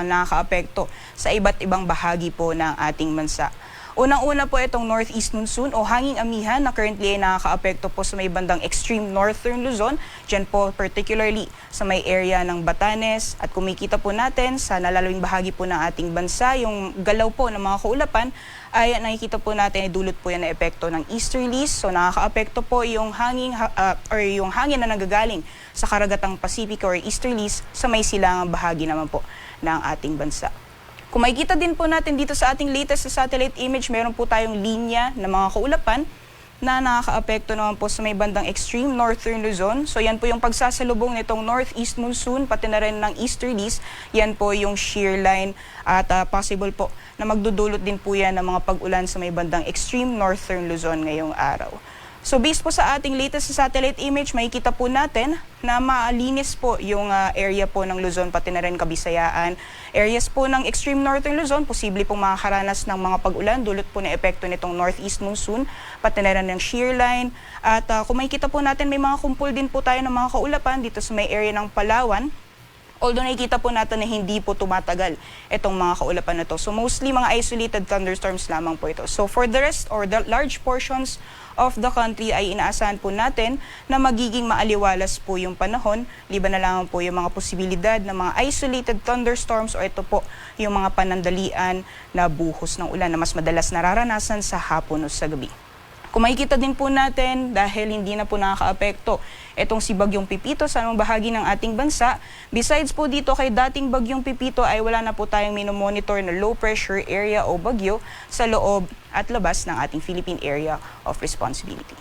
nakakaapekto sa iba't ibang bahagi po ng ating bansa. Unang-una po itong northeast monsoon o hanging amihan na currently ay nakakaapekto po sa may bandang extreme northern Luzon. Diyan po particularly sa may area ng Batanes at kumikita po natin sa nalalawing bahagi po ng ating bansa yung galaw po ng mga kaulapan ay nakikita po natin ay dulot po yan na epekto ng easterlies. So nakakaapekto po yung hangin na nanggagaling sa karagatang Pacific or easterlies sa may silangang bahagi naman po ng ating bansa. Kung makikita din po natin dito sa ating latest sa satellite image, meron po tayong linya ng mga kaulapan na nakakaapekto naman po sa may bandang extreme northern Luzon. So yan po yung pagsasalubong nitong northeast monsoon, pati na rin ng easterlies. Yan po yung shear line at possible po na magdudulot din po yan ng mga pag-ulan sa may bandang extreme northern Luzon ngayong araw. So based po sa ating latest satellite image, makikita po natin na maalinis po yung area po ng Luzon, pati na rin Kabisayaan. Areas po ng extreme northern Luzon, posible pong makakaranas ng mga pag-ulan, dulot po na epekto nitong northeast monsoon, pati na rin ng shear line. At kung makikita po natin, may mga kumpul din po tayo ng mga kaulapan dito sa may area ng Palawan. Although nakikita po natin na hindi po tumatagal itong mga kaulapan na to. So mostly mga isolated thunderstorms lamang po ito. So for the rest or the large portions of the country ay inaasahan po natin na magiging maaliwalas po yung panahon. Liban na lamang po yung mga posibilidad ng mga isolated thunderstorms o ito po yung mga panandalian na buhos ng ulan na mas madalas nararanasan sa hapon o sa gabi. Kung makikita din po natin, dahil hindi na po nakakaapekto itong si Bagyong Pipito sa anong bahagi ng ating bansa, besides po dito kay dating Bagyong Pipito ay wala na po tayong minomonitor na low pressure area o bagyo sa loob at labas ng ating Philippine Area of Responsibility.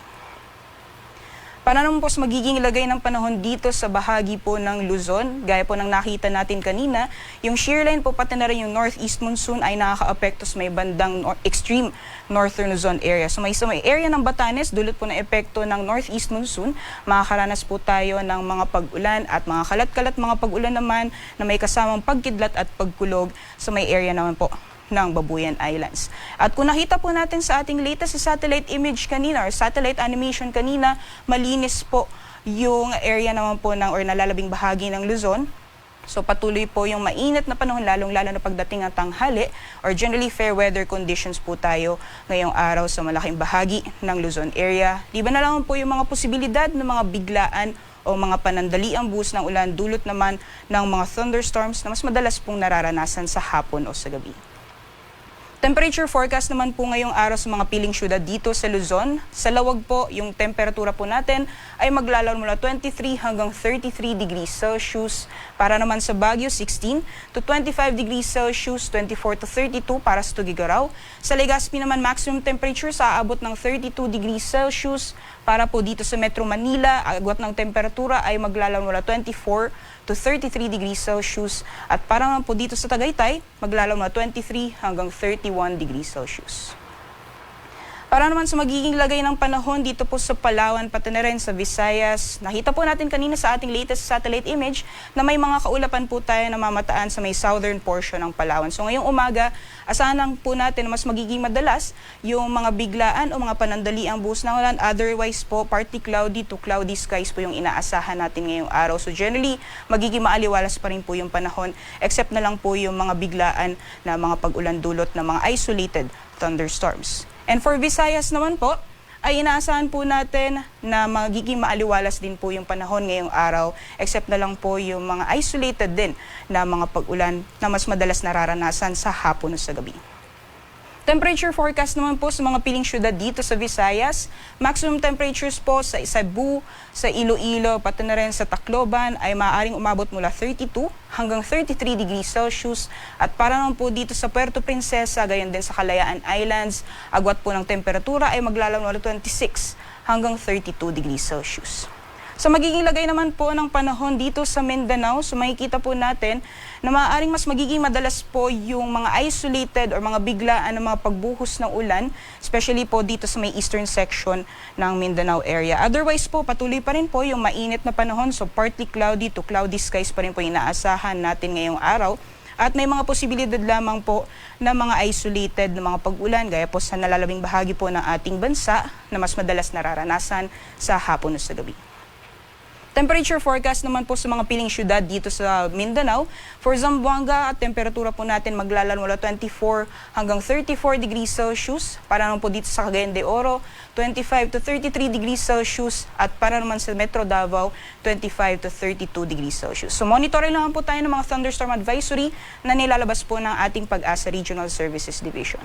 Para naman po magiging lagay ng panahon dito sa bahagi po ng Luzon, gaya po ng nakita natin kanina, yung shear line po pati na rin yung northeast monsoon ay nakakaapekto sa may bandang extreme northern Luzon area. So may area ng Batanes, dulot po ng epekto ng northeast monsoon, makakaranas po tayo ng mga pag-ulan at mga kalat-kalat mga pag-ulan naman na may kasamang pagkidlat at pagkulog sa may area naman po ng Babuyan Islands. At kung nakita po natin sa ating latest satellite image kanina or satellite animation kanina, malinis po yung area naman po ng or nalalabing bahagi ng Luzon. So patuloy po yung mainit na panahon, lalong-lalo na pagdating ng tanghali or generally fair weather conditions po tayo ngayong araw sa malaking bahagi ng Luzon area. Liban na lang po yung mga posibilidad ng mga biglaan o mga panandaliang buhos ng ulan, dulot naman ng mga thunderstorms na mas madalas pong nararanasan sa hapon o sa gabi. Temperature forecast naman po ngayong araw sa mga piling syudad dito sa Luzon. Sa Lawag po, yung temperatura po natin ay maglalaro mula 23 hanggang 33 degrees Celsius. Para naman sa Baguio, 16 to 25 degrees Celsius, 24 to 32 para sa Tugigaraw. Sa Legazpi naman, maximum temperature sa aabot ng 32 degrees Celsius. Para po dito sa Metro Manila, agwat ng temperatura ay maglalaro mula 24 to 33 degrees Celsius. At para naman po dito sa Tagaytay, maglalaro mula 23 hanggang 31 degrees Celsius. Para naman sa magiging lagay ng panahon dito po sa Palawan, pati na rin sa Visayas, nakita po natin kanina sa ating latest satellite image na may mga kaulapan po tayo na mamataan sa may southern portion ng Palawan. So ngayong umaga, asahan lang po natin na mas magiging madalas yung mga biglaan o mga panandaliang buhos ng ulan. Otherwise po, partly cloudy to cloudy skies po yung inaasahan natin ngayong araw. So generally, magiging maaliwalas pa rin po yung panahon, except na lang po yung mga biglaan na mga pag-ulan dulot na mga isolated thunderstorms. And for Visayas naman po, ay inaasahan po natin na magiging maaliwalas din po yung panahon ngayong araw, except na lang po yung mga isolated din na mga pag-ulan na mas madalas nararanasan sa hapon o sa gabi. Temperature forecast naman po sa mga piling syudad dito sa Visayas. Maximum temperatures po sa Cebu, sa Iloilo, pati na rin sa Tacloban ay maaaring umabot mula 32 hanggang 33 degrees Celsius. At para naman po dito sa Puerto Princesa, gayon din sa Kalayaan Islands, agwat po ng temperatura ay maglalaro mula 26 hanggang 32 degrees Celsius. Sa magiging lagay naman po ng panahon dito sa Mindanao, so makikita po natin na maaaring mas magiging madalas po yung mga isolated or mga biglaan ng mga pagbuhos ng ulan, especially po dito sa may eastern section ng Mindanao area. Otherwise po, patuloy pa rin po yung mainit na panahon, so partly cloudy to cloudy skies pa rin po inaasahan natin ngayong araw. At may mga posibilidad lamang po na mga isolated na mga pag-ulan, gaya po sa nalalabing bahagi po ng ating bansa na mas madalas nararanasan sa hapon o sa gabi. Temperature forecast naman po sa mga piling syudad dito sa Mindanao. For Zamboanga, at temperatura po natin maglalan mula 24 hanggang 34 degrees Celsius. Para naman po dito sa Cagayan de Oro, 25 to 33 degrees Celsius. At para naman sa Metro Davao, 25 to 32 degrees Celsius. So monitorin naman po tayo ng mga thunderstorm advisory na nilalabas po ng ating Pag-asa Regional Services Division.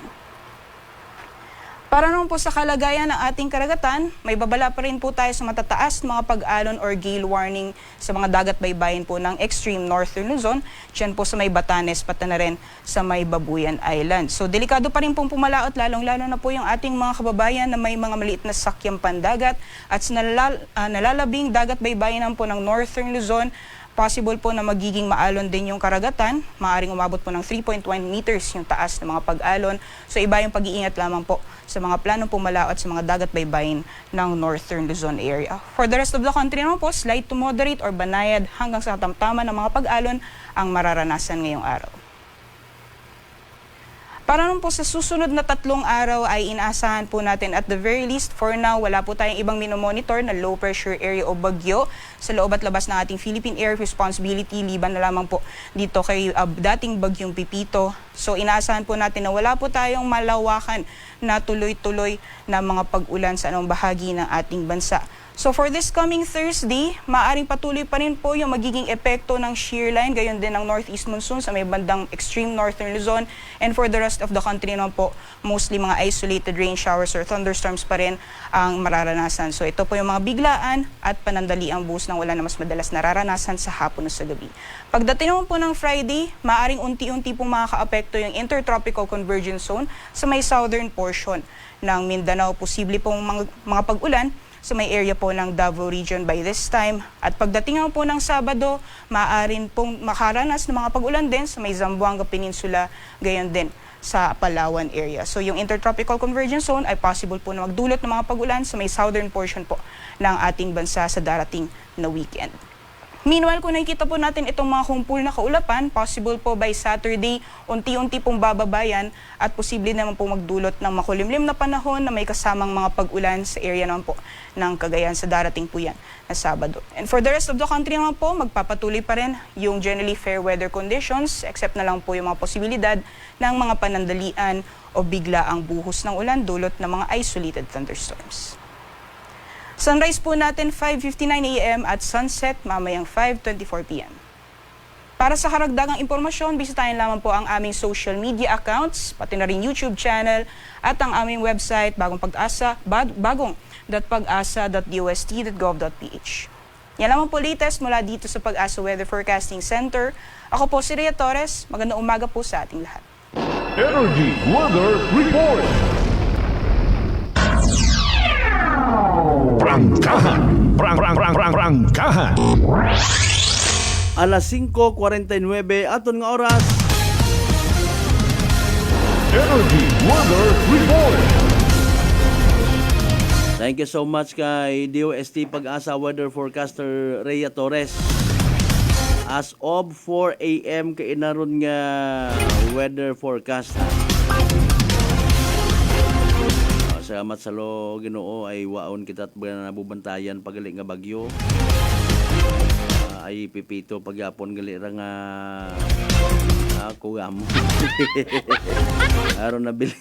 Para naman po sa kalagayan ng ating karagatan, may babala pa rin po tayo sa matataas mga pag-alon or gale warning sa mga dagat baybayin po ng extreme northern Luzon, dyan po sa may Batanes, pati na rin sa may Babuyan Island. So delikado pa rin pong pumalaot, lalong-lalo na po yung ating mga kababayan na may mga maliit na sakyang pandagat at sa nalalabing dagat baybayin po ng northern Luzon. Possible po na magiging maalon din yung karagatan. Maaring umabot po ng 3.1 meters yung taas ng mga pag-alon. So iba yung pag-iingat lamang po sa mga planong pumalaot sa mga dagat baybayin ng northern Luzon area. For the rest of the country naman po, slight to moderate or banayad hanggang sa tamtaman ng mga pag-alon ang mararanasan ngayong araw. Para naman po sa susunod na 3 araw ay inaasahan po natin at the very least for now wala po tayong ibang minomonitor na low pressure area o bagyo sa loob at labas ng ating Philippine Area of Responsibility, liban na lamang po dito kay dating bagyong Pipito. So inaasahan po natin na wala po tayong malawakan na tuloy-tuloy na mga pag-ulan sa anong bahagi ng ating bansa. So for this coming Thursday, maaring patuloy pa rin po yung magiging epekto ng shear line, gayon din ng northeast monsoon sa may bandang extreme northern Luzon. And for the rest of the country naman po, mostly mga isolated rain showers or thunderstorms pa rin ang mararanasan. So ito po yung mga biglaan at panandali ang buhos ng ulan na mas madalas nararanasan sa hapon o sa gabi. Pagdating naman po ng Friday, maaring unti-unti pong makaka-apekto yung intertropical convergence zone sa may southern portion ng Mindanao. Posible pong mga pag-ulan sa may area po ng Davao region by this time. At pagdating naman po ng Sabado, maaaring pong makaranas ng mga pag-ulan din sa may Zamboanga Peninsula, gayon din sa Palawan area. So yung intertropical convergence zone ay possible po na magdulot ng mga pag-ulan sa may southern portion po ng ating bansa sa darating na weekend. Meanwhile, kung nakikita po natin itong mga kumpul na kaulapan, possible po by Saturday, unti-unti pong bababayan at posible naman po magdulot ng makulimlim na panahon na may kasamang mga pag-ulan sa area naman po ng Cagayan sa darating po yan na Sabado. And for the rest of the country naman po, magpapatuloy pa rin yung generally fair weather conditions, except na lang po yung mga posibilidad ng mga panandalian o bigla ang buhos ng ulan dulot ng mga isolated thunderstorms. Sunrise po natin 5:59 a.m. at sunset mamayang 5:24 p.m. Para sa karagdagang impormasyon, bisitahin lamang po ang aming social media accounts, pati na rin YouTube channel at ang aming website bagong.pag-asa.dost.gov.ph. Yan lamang po latest mula dito sa Pag-asa Weather Forecasting Center. Ako po si Rhea Torres. Magandang umaga po sa ating lahat. Energy Weather Report. Prangkahan. Alas 5:49 aton nga oras. Energy Weather Report. Thank you so much kay DOST Pag-asa Weather Forecaster Rhea Torres. As of 4 a.m. kay inaron nga weather forecast. Salamat sa lo Ginoo ay waon kita at nabubantayan pagaling nga bagyo. Ay Pipito pagyapon gali ra nga ako gamo. Aron na bili.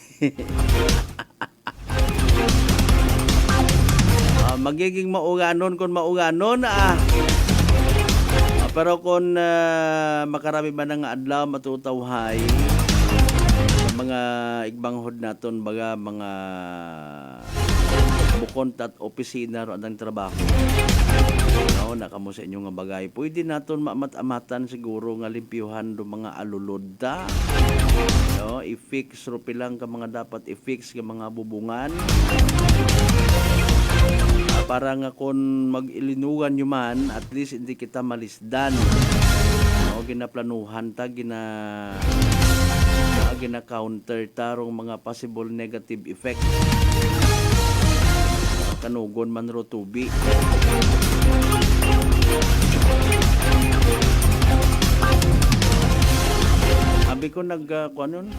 Magiging mauganon kon mauganon pero kung makarami ba nga adlaw matutawhay mga igbanghod naton baga mga bukon at opisina ro ang trabaho. No, nakamo sa inyo nga bagay. Pwede naton maamat-amatan siguro nga limpyuhan do mga alulod No, i-fix ro pilang ka mga dapat i-fix ka mga bubungan. para nga kung mag-ilinugan nyo man, at least hindi kita malisdan. Ginaplanuhan ta, gina-counter tarong mga possible negative effect. Kanugon man ro tubi. Sabi ko kuan yun.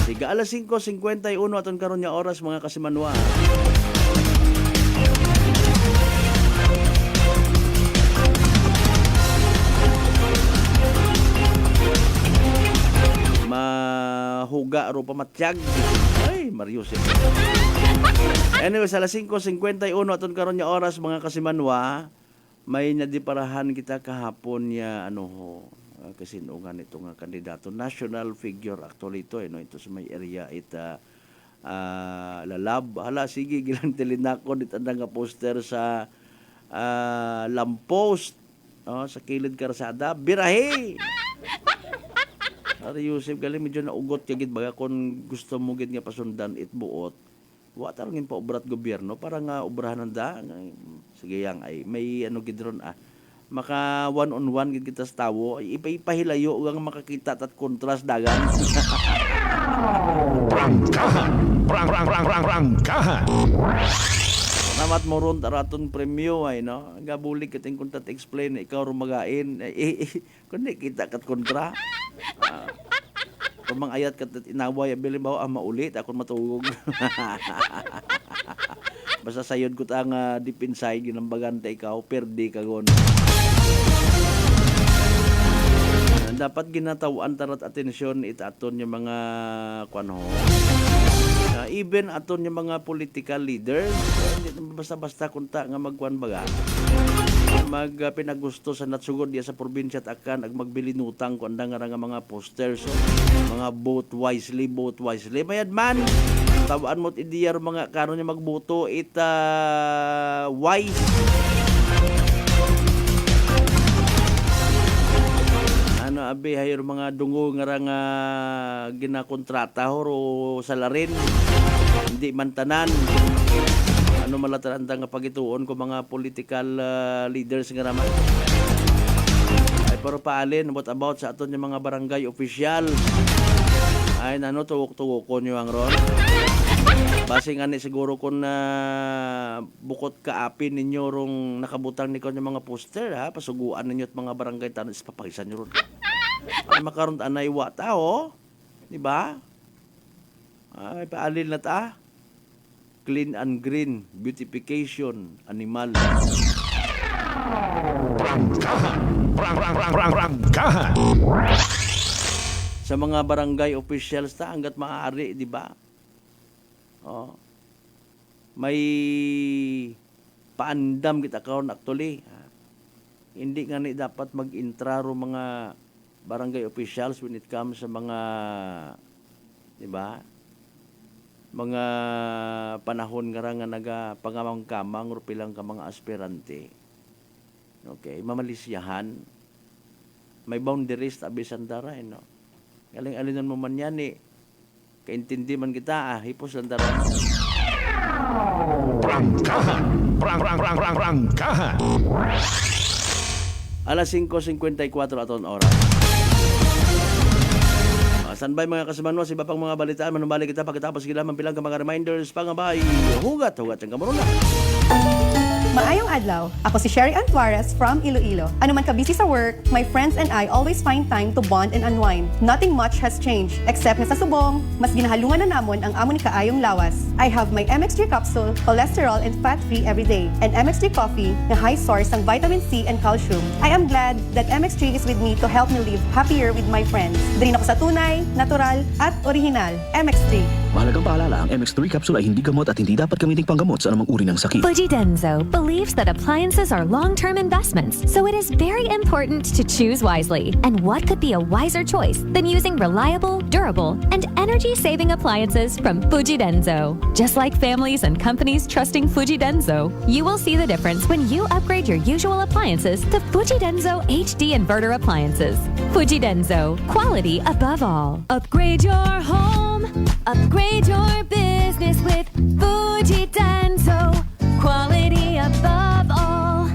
Sige, alas 5:51 aton karon nya oras mga kasimanwa. Mahuga ro pamatyag. Ay, Marius. Anyway, sa alas 5:51 aton karon nya oras mga kasimanwa, may nadiparahan kita kahapon ya kasinungan ito nga kandidato, national figure actually ito ito sa may area lalab sige gilang tilinako dito nga poster sa lamppost sa kilid karsada birahe. Ari Yusef galing medyo naugot kagid baga kung gusto mo gid nga pasundan itbuot wa tarangin pa obrat gobyerno para nga obrahan da sige yang ay may gidron maka one-on-one gid kita sa tawo, ipahilayo ang makakita at kontras dagan. Prangkahan. Namat mo ron taraton premyo gabulig kating kuntat explain ikaw ro magain kundi kita kat kontra. Kung mang ayat kat inaway bili ba maulit akon matugog. Basta sayod ko ta nga dipinsay ginambagan ta ikaw perdi kagon. Dapat ginatawan tarat atensyon itaton yung mga even aton yung mga political leaders basta-basta kunta nga magkuan baga pinagusto sa natsugod diya sa probinsya at akan ag magbilinutang kung anda nga mga posters mga vote wisely mayad man tawaan mo't idiyar mga karon niya magboto wise abi hayor mga dungo nga ginakontrata o salarin hindi man tanan malataranta nga pagituon ko mga political leaders nga naman ay pero paalin what about sa aton yung mga barangay official ay tuwok-tuwok ko nyo ang ron base nga ni siguro kung bukod kaapin ninyo rong nakabutang ni ko yung mga poster pasuguan ninyo at mga barangay tanis papagisan nyo ron ay makaroon anay wata di ba ay paalin na ta clean and green beautification animal prangkahan sa mga barangay officials ta hanggat maaari di ba may paandam kita karon actually hindi nga ni dapat mag-intraro mga barangay officials when it comes sa mga di ba mga panahon nga nagapangamang-kamang or pilang ka mga aspirante okay mamalisyahan may boundaries tabi sandara galing-alinan mo man yan kaintindi man kita hipos sandara prangkahan alas 5:54 aton oras. Standby mga kasimanwa, si iba pang mga balitaan, manumbalik kita pagkatapos sila mampilang ka mga reminders, pangabay, hugat ang kamaruna. Maayong adlaw. Ako si Sherry Antuares from Iloilo. Ano man ka busy sa work, my friends and I always find time to bond and unwind. Nothing much has changed except na sa subong, mas ginahalungan na namon ang amon kaayong lawas. I have my MX3 capsule, cholesterol and fat-free every day, and MX3 coffee na high source ng vitamin C and calcium. I am glad that MX3 is with me to help me live happier with my friends. Din ako sa tunay, natural at original. MX3. Mahalagang paalala, ang MX3 capsule ay hindi gamot at hindi dapat gamiting panggamot sa anumang uri ng sakit. Fuji Denso believes that appliances are long-term investments, so it is very important to choose wisely. And what could be a wiser choice than using reliable, durable, and energy-saving appliances from Fuji Denso? Just like families and companies trusting Fuji Denso, you will see the difference when you upgrade your usual appliances to Fuji Denso HD inverter appliances. Fuji Denso, quality above all. Upgrade your home, upgrade your business with Fuji Denso, quality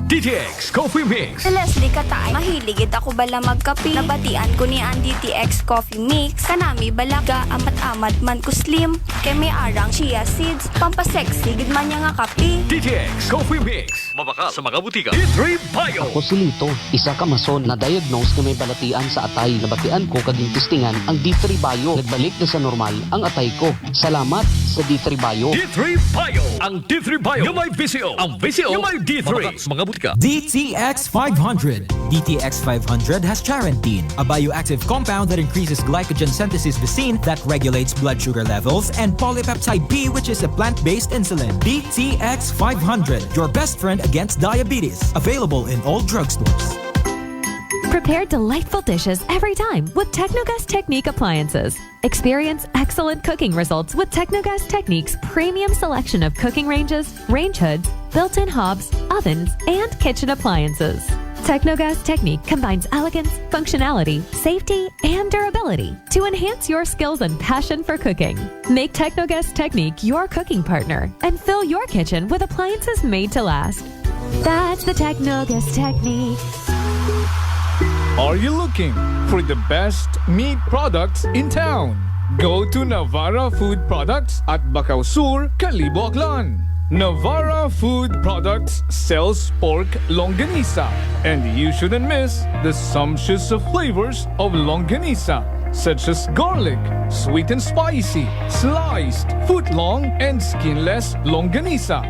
DTX Coffee Mix. Si Leslie Katay, mahiligid ako bala magkapi. Nabatian ko ni ang DTX Coffee Mix. Kanami balaga, amat-amat man ko slim. Kay may arang chia seeds, pampasexy, gid man niya nga kapi. DTX Coffee Mix. Mabaka sa mga butika. D3 Bio. Ako si Lito, isa ka mason na diagnose na may balatian sa atay. Nabatian ko kaging testingan ang D3 Bio. Nagbalik na sa normal ang atay ko. Salamat sa D3 Bio. D3 Bio. Ang D3 Bio yung may VCO. Ang VCO yung may D3. Mabaka sa mga butika. DTX 500. DTX 500 has charantine, a bioactive compound that increases glycogen synthesis vacine that regulates blood sugar levels, and polypeptide B, which is a plant-based insulin. DTX 500, your best friend against diabetes. Available in all drugstores. Prepare delightful dishes every time with Technogas Technique appliances. Experience excellent cooking results with Technogas Technique's premium selection of cooking ranges, range hoods, built-in hobs, ovens, and kitchen appliances. Technogas Technique combines elegance, functionality, safety, and durability to enhance your skills and passion for cooking. Make Technogas Technique your cooking partner and fill your kitchen with appliances made to last. That's the Technogas Technique. Are you looking for the best meat products in town? Go to Navara Food Products at Bacau Sur, Calibo, Aklan. Navara Food Products sells pork longanisa, and you shouldn't miss the sumptuous flavors of longanisa, such as garlic, sweet and spicy, sliced, foot-long, and skinless longanisa.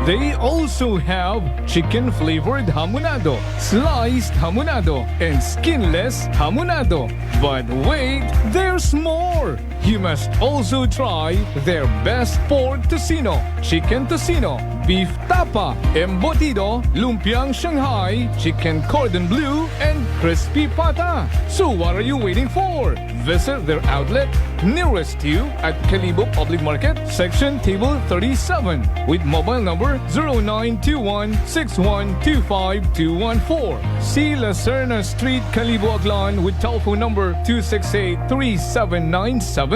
They also have chicken-flavored hamonado, sliced hamonado, and skinless hamonado. But wait, there's more! You must also try their best pork tocino, chicken tocino, beef tapa, embutido, lumpiang Shanghai, chicken cordon bleu, and crispy pata. So what are you waiting for? Visit their outlet nearest you at Calibo Public Market, section table 37, with mobile number 0921-6125-214. See Lacerna Street, Calibo, Aklan, with telephone number 268-3797.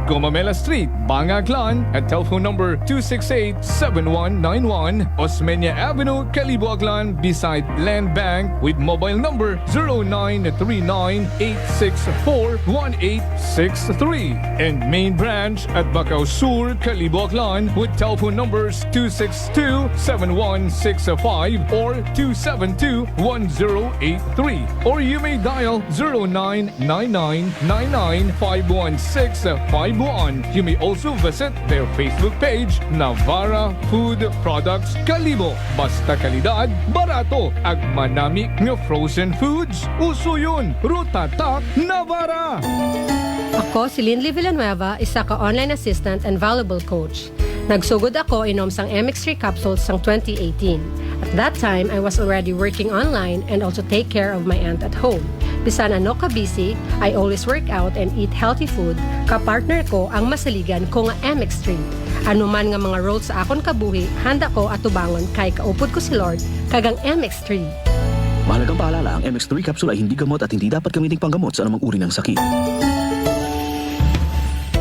Gomamela Street, Bangaklan, at telephone number 268-7191. Osmeña Avenue, Calibo, Aklan, beside Land Bank, with mobile number 0939-864-1863. And main branch at Bacau Sur, Calibo, Aklan, with telephone numbers 262-7165 or 272-1083. Or you may dial 0999-99-516-51. You may also visit their Facebook page, Navara Food Products Calibo. Basta kalidad, barato, ag manami nga frozen foods. Uso yun, Rutatak Navara. Ako si Linley Villanueva, isa ka online assistant and valuable coach. Nagsugod ako inom sang MX3 capsules sang 2018. At that time, I was already working online and also take care of my aunt at home. Bisan ano ka busy, I always work out and eat healthy food. Kapartner ko ang masaligan ko nga MX3. Ano man nga mga roles sa akon kabuhi, handa ko at tubangon kay kaupod ko si Lord kagang MX3. Mahalagang paalala, ang MX3 capsule ay hindi gamot at hindi dapat gamiting panggamot sa anumang uri ng sakit.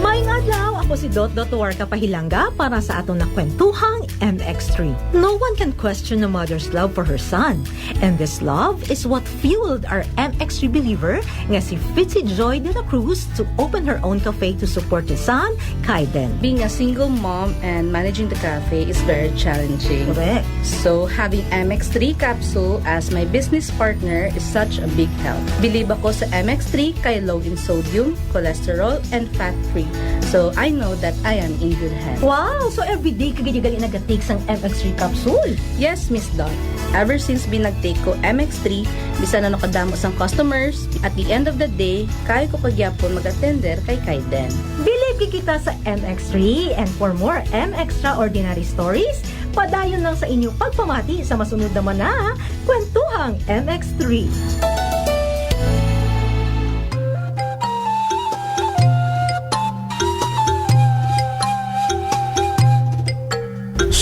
Maayong adlaw, ako si Dot Warka Pahilanga para sa aton na kwentuhang MX3. No one can question a mother's love for her son. And this love is what fueled our MX3 believer nga si Fitzy Joy de la Cruz to open her own cafe to support his son, Kaiden. Being a single mom and managing the cafe is very challenging. Correct. So having MX3 capsule as my business partner is such a big help. Believe ako sa MX3 kay low in sodium, cholesterol, and fat-free. So I know that I am in good hands. Wow! So everyday ka gali nag-take sang MX3 capsule? Yes, Miss Dot. Ever since binag-take ko MX3, bisan na nakadamo sang customers, at the end of the day, kaya ko pagyapon mag-attender kay Kaiden. Believe kita sa MX3, and for more MXtraordinary stories, padayon lang sa inyong pagpamati sa masunod naman na Kwentuhang MX3.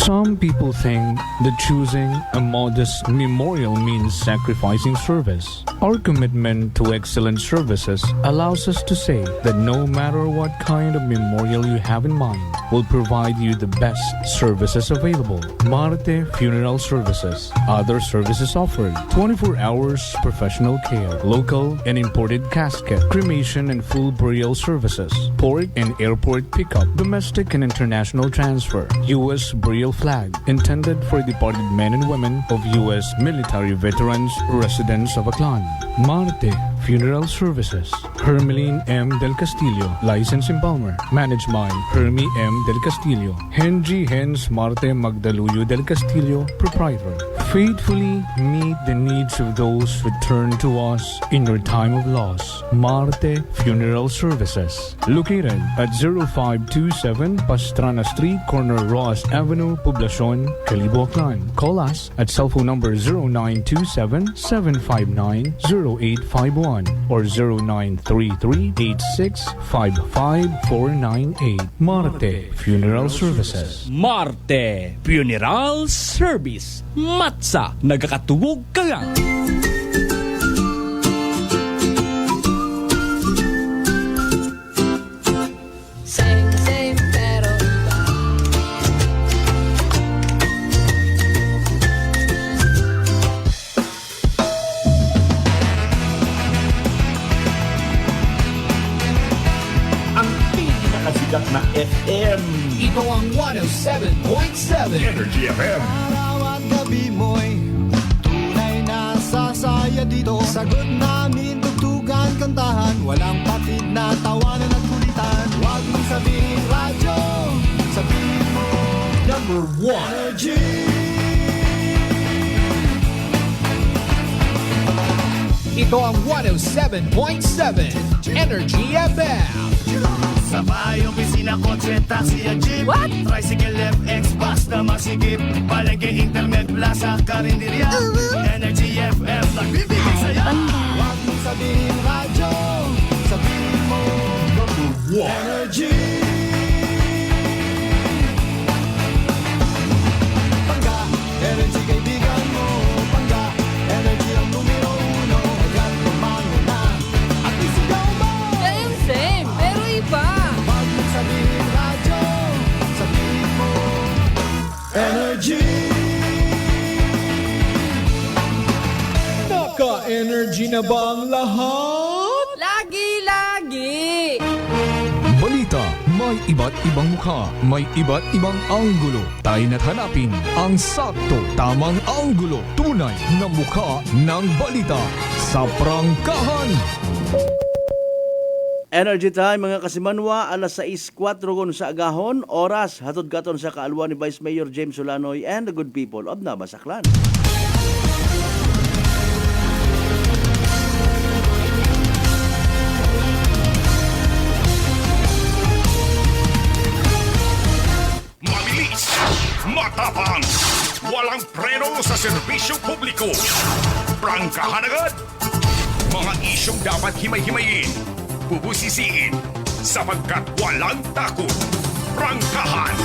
Some people think that choosing a modest memorial means sacrificing service. Our commitment to excellent services allows us to say that no matter what kind of memorial you have in mind, we'll provide you the best services available. Marte Funeral Services. Other services offered: 24 hours professional care, local and imported casket, cremation and full burial services, port and airport pickup, domestic and international transfer, U.S. burial flag, intended for departed men and women of U.S. military veterans residents of Aklan. Marte Funeral Services. Hermeline M. Del Castillo, License in Palmer. Managed by Hermie M. Del Castillo. Henry Hens Marte Magdaluyo Del Castillo, Proprietor. Faithfully meet the needs of those who turn to us in your time of loss. Marte Funeral Services. Located at 0527 Pastrana Street, corner Ross Avenue, Poblacion, Calibo, Aklan. Call us at cellphone number 0927-759-0851 or 0933-8655-498. Marte Funeral Services. Marte Funeral Service. Matsa, nagakatubog ka lang. Same, pero iba. Ang pinakasigat na FM. Ito ang 107.7 Energy FM. Araw at gabi mo'y tunay na sasaya dito. Sagot namin, tugtugan, kantahan. Walang patid na tawanan at kulitan. Huwag mong sabihin radyo, sabihin mo number 1 Energy. Ito ang 107.7 Energy FM. Sa bahay, opisina, kotse, taxi at jeep. What? Tricycle, FX, bus na masikip. Palengke, internet, plaza, karinderya. Energy FM, nagbibigay sa'yo. Huwag mong sabihin radyo, sabihin mo number 1 Energy. Pangga, energy kaibigan mo. Pangga, energy ang numero 1. Agad tumano na at isigaw mo. Same, pero iba. Huwag mong sabihin radyo, sabihin mo energy. Naka-energy na ba ang lahat? Lagi! Balita, may iba't ibang mukha, may iba't ibang anggulo. Tayo na't hanapin ang sakto, tamang anggulo. Tunay na mukha ng balita sa prangkahan. Energy time mga kasimanwa, alas 6:04 gon sa agahon, oras hatod katon sa kaalwan ni Vice Mayor James Solanoy and the good people of Navas, Aklan. Mabilis, matapang, walang preno sa serbisyo publiko. Prangkahan agad. Mga isyong dapat himay-himayin, bubusisiin, sapagkat walang takot. Prangkahan.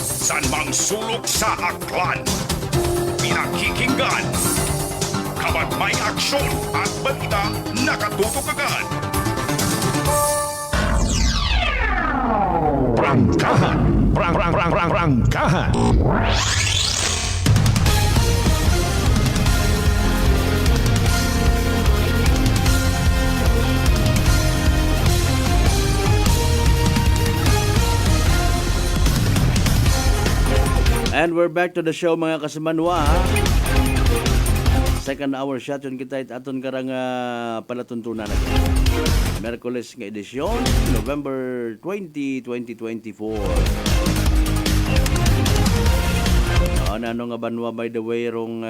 San mang sulok sa Aklan, pinakikinggan. Kapag may aksyon at balita, nakatutok agad. Prangkahan. Prangkahan. And we're back to the show mga kasimanwa. Second hour shot yun kita aton karang palatuntunan natin. Merkules nga edisyon, November 20, 2024. Ano nga banwa by the way rong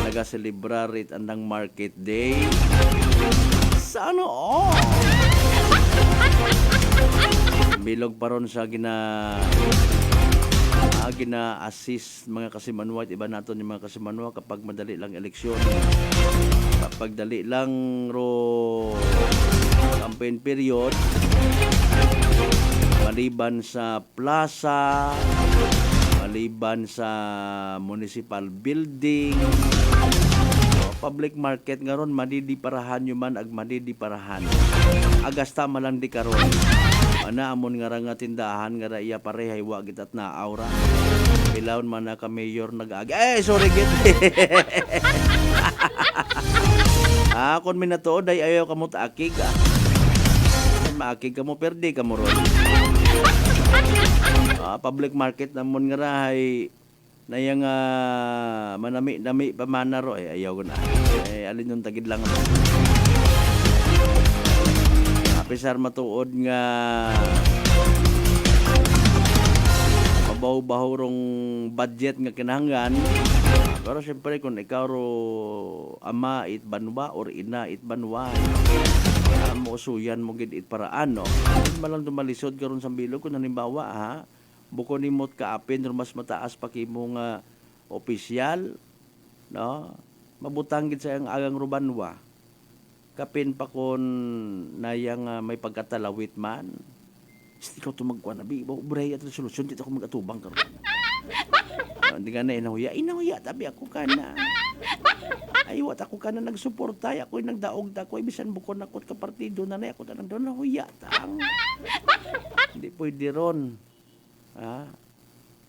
naga-celebrar it andang market day. Sa ano? Bilog pa ron sa gina-assist mga kasimanwa at iba naton yung mga kasimanwa kapag madali lang eleksyon, kapag dali lang campaign period, maliban sa plaza, maliban sa municipal building, public market nga ron, madidiparahan yun man ag madidiparahan. Agasta malandi karon. Ana amon nga ra nga tindahan nga ra iya parehay wa gitat na aura. Pilawon man na ka mayor nag-agi. Sorry git. Kon minatuod ay ayaw kamo taakig. Maakig kamo perdi kamo ron. Public market namon nga ra ay nayang manami-nami pa manaro ayaw ko na. Alin yung tagid lang. Pisar matuod nga mabaw-baho rong budget nga kinahanglan. Pero siyempre kung ikaw ro ama it banwa or ina it banwa, mo suyan mo gid it paraan no. Malang dumalisod karon sa bilog kun halimbawa buko nimot kaapin or mas mataas pa kimo nga opisyal no. Mabutang gid sa ang agang rubanwa. Kapin pa kon nayang may pagkatalawit man. Ikaw ito magkuhan na, bray at solusyon, dito ako mag-atubang karon. Hindi ka na inahuya, tabi ako ka na. Aywat ako ka na nagsuportay, ako'y nagdaog ta, ako'y bisan bukon akot ka partido na ako ta nang doon nahuya tang. Hindi pwede ron.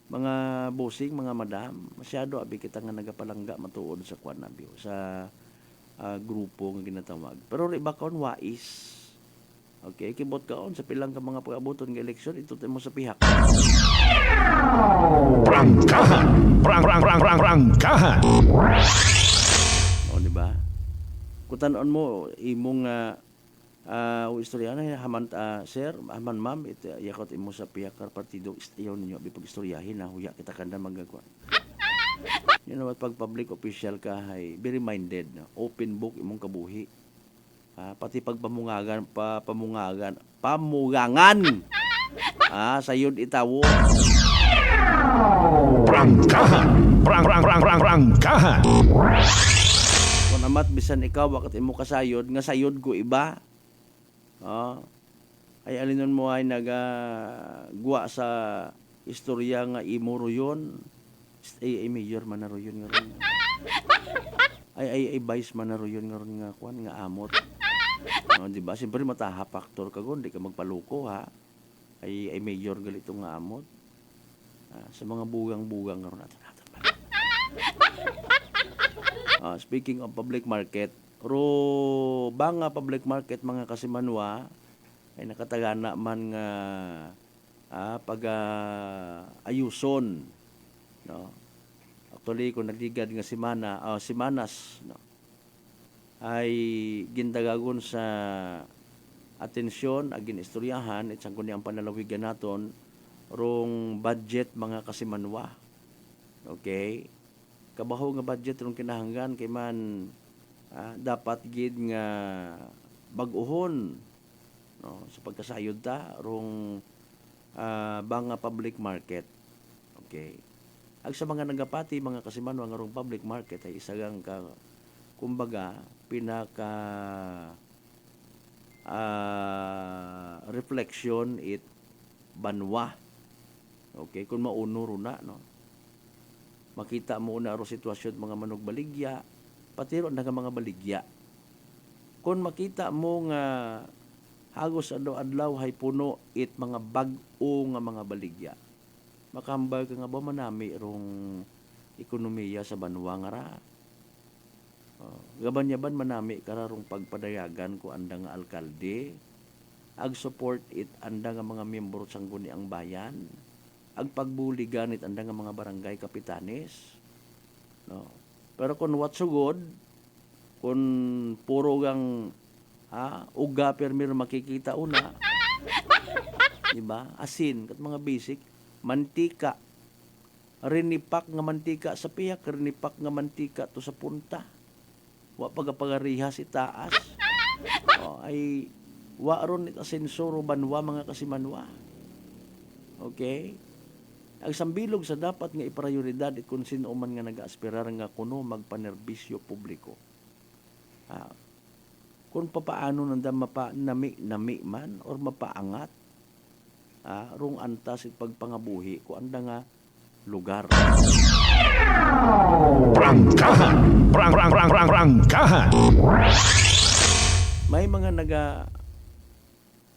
Mga bossing, mga madam, masyado abi kita nga nagapalangga matuod sa kuan na sa grupo nga ginatawag. Pero iba kaon wais. Okay, kibot kaon sa pilang ka mga pag-abuton nga eleksyon, ito mo sa pihak. Prangkahan. Prangkahan. O, di ba? Kutanon mo, imong istorya na, sir, haman ma'am, yakot imo sa pihak ka partido, iyaw ninyo, abipag istoryahin na, huya kita kanda magagawa. You know what, pag public official ka, be reminded, open book imong kabuhi. Pati pag pamungangan, sayod itawo. Prangkahan. Prangkahan. Kung amat bisan ikaw, bakit imo kasayod, nga sayod ko iba. Ay alinon mo ay nagagwa sa istorya nga imo royon. Ay mayor man na royon nga ron. Ay vice man na royon nga ron nga kuan nga amot. Di ba? Siyempre mataha factor ka gon, di ka magpaluko ay mayor galito nga amot. Sa mga bugang-bugang nga ron natin. Speaking of public market, banga public market mga kasimanwa ay nakatagana man nga pag ayuson. No. Actually kung nagdigad nga simanas no, ay gindagagon sa atensyon agin istoryahan itsang kundi ang panalawigan naton rong budget mga kasimanwa. Okay? Kabaho nga budget rong kinahanglan kay man dapat gid nga bag-ohon no, sa pagkasayod ta rong banga public market. Okay? Ag sa mga nagapati, mga kasimanwa nga rong public market ay isagang kumbaga pinaka reflection it banwa. Okay, kung mauno na no. Makita mo na ro sitwasyon mga manug baligya, pati ro nga mga baligya. Kung makita mo nga hagos adlaw hay puno it mga bag-o nga mga baligya. Makambal ka nga ba manami rong ekonomiya sa banwa nga ra. Gabanyaban manami kararong pagpadayagan ko anda nga alkalde. Ag support it anda nga mga miyembro sang guni ang bayan. Ag pagbuligan it anda nga mga barangay kapitanes. No. Pero kung what so good, kung puro gang uga permir makikita una. Diba? Asin kat mga basic mantika, rinipak nga mantika sa piyak, rinipak nga mantika to sa punta. Wa pagapagariha si taas. Ay wa ron it asensoro banwa mga kasimanwa. Okay? Ang sambilog sa dapat nga iprioridad it kung sino man nga nag-aaspirar nga kuno magpanerbisyo publiko. Kung papaano nanda nami man or mapaangat rung antas it pagpangabuhi ko anda nga lugar. Prangkahan! Prangkahan! May mga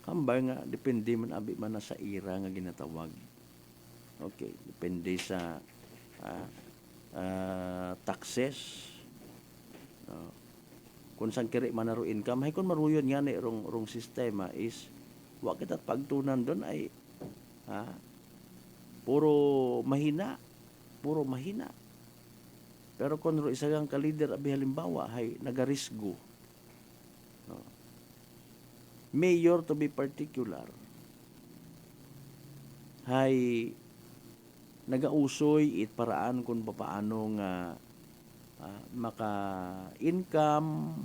hambay nga depende man abi man na sa ira nga ginatawag. Okay, depende sa taxes. Kung saan kiri man naro income, hay kun maruyon nga ni rong sistema is wa kita pagtunan doon ay puro mahina. Pero kung ro isa kang ka-leader abi halimbawa hay nagarisgo. Mayor to be particular hay nagausoy it paraan kung paano nga maka-income,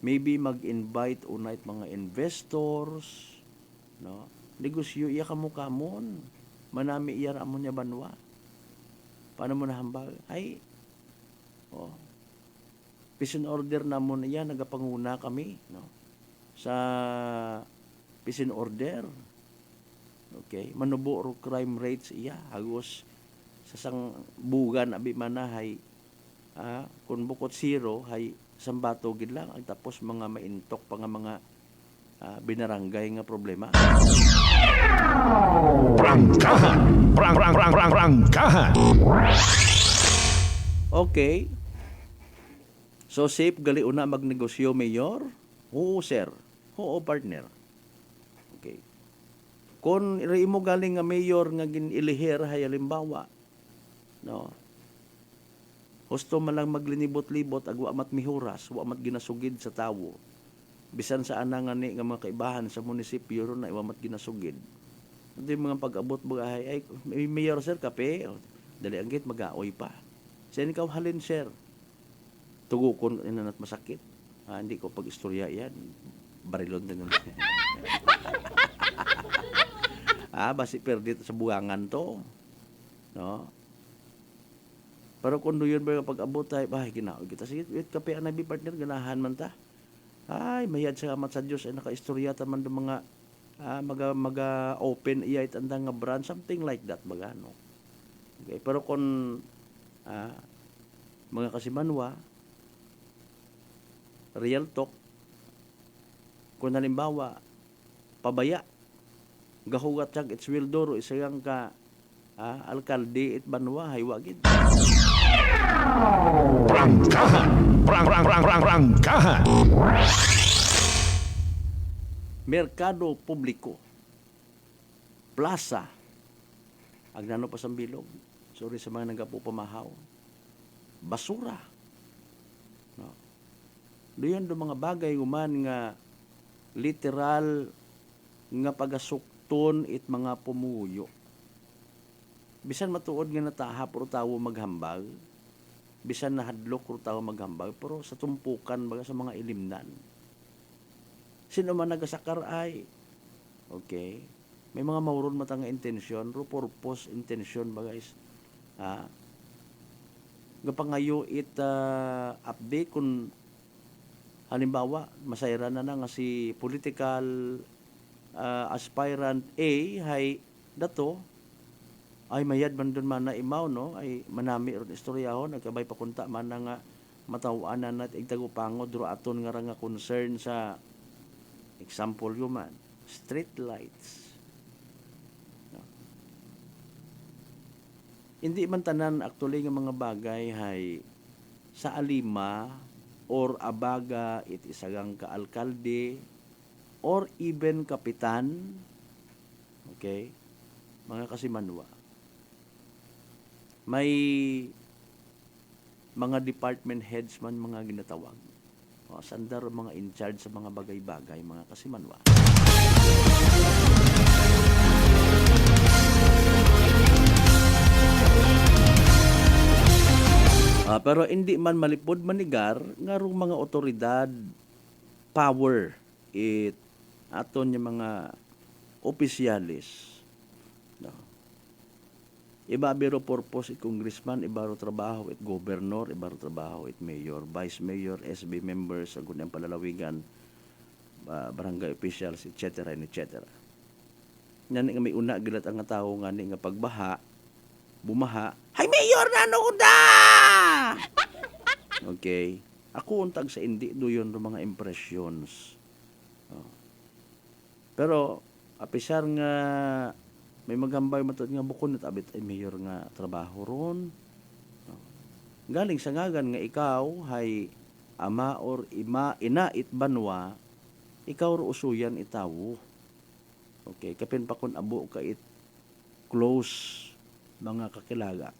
maybe mag-invite unait mga investors, no? Negosyo iya kamon, manami iya ramon niya banwa. Paano mo nahambal? Ay, peace and order namon iya, nagapanguna kami, no? Sa peace and order. Okay, manubo ro crime rates iya, hagos sa sang bugan abi manahay kung bukod zero hay sambato gid lang ang tapos mga maintok pa nga mga binarangay nga problema. Prangkahan! Prangkahan! Okay. So safe gali una magnegosyo, Mayor? Oo, sir. Oo, partner. Okay. Kung imo galing nga mayor nga ginilihir hay halimbawa, no? Husto man lang maglinibot-libot ag wa mat mihuras, wa mat ginasugid sa tawo. Bisan sa anang ani nga mga kaibahan sa munisipyo ron na wa mat ginasugid. Hindi mga pag-abot ay mayor sir kape, dali ang git mag-aoy pa. Sen ikaw halin sir. Tugukon inanat masakit. Hindi ko pag-istorya yan. Barilon din. Basi perdit sa buwangan to. No? Pero kung yun ba pag-abot tayo, ginawa kita. Sige, wait, kape ang nabi partner, ganahan man ta. Ay, mayad sa amat sa Diyos, ay nakaistorya taman ng mga maga-open iya itandang nga brand, something like that, baga, no? Okay, pero kung mga kasimanwa, real talk, kung halimbawa, pabaya, gahugat siyang itswildoro, isayang ka, alkalde it banwa, haywagid. Prangkahan! Prangkahan! Merkado publiko, plaza, agnano pa sa bilog, sorry sa mga nagapupamahaw, basura. No. Doon do mga bagay guman nga literal nga pagasukton it mga pumuyo. Bisan matuod nga natahap ro tawo maghambag, bisan nahadlok ro tawo maghambag, pero sa tumpukan baga sa mga ilimnan. Sino man nagasakar ay okay. May mga mauron mata nga intensyon, ro purpose intensyon baga is gapangayo it update kung halimbawa masayra na nga si political aspirant A hay dato ay mayad man doon man na imaw, no? Ay manami ron istoryahon, nagkabay pakunta man na nga matawaanan at igtagupangod dro aton nga nga concern sa example yuman, street lights. No? Hindi man tanan actually nga mga bagay hay sa alima or abaga it isagang kaalkalde or even kapitan, okay, mga kasimanwa. May mga department heads man mga ginatawag. Sandar mga in charge sa mga bagay-bagay, mga kasimanwa. Pero hindi man malipod manigar nga rong mga otoridad power it aton yung mga opisyalis. No. Iba biro purpose it congressman, iba ro trabaho it governor, iba ro trabaho it mayor, vice mayor, SB members, agud ang palalawigan, barangay officials, etc. etc. Yan nga may una gilat ang nga tao nga ni nga pagbaha, bumaha, hay mayor na ano da! Okay. Ako untag sa hindi doon mga impressions. Pero apisar nga may magambay matod nga bukon at abit ay mayor nga trabaho ron. Galing sa ngagan nga ikaw hay ama or ina it banwa, ikaw ro usuyan itawo. Okay, kapin pa kun abo ka it close mga kakilaga.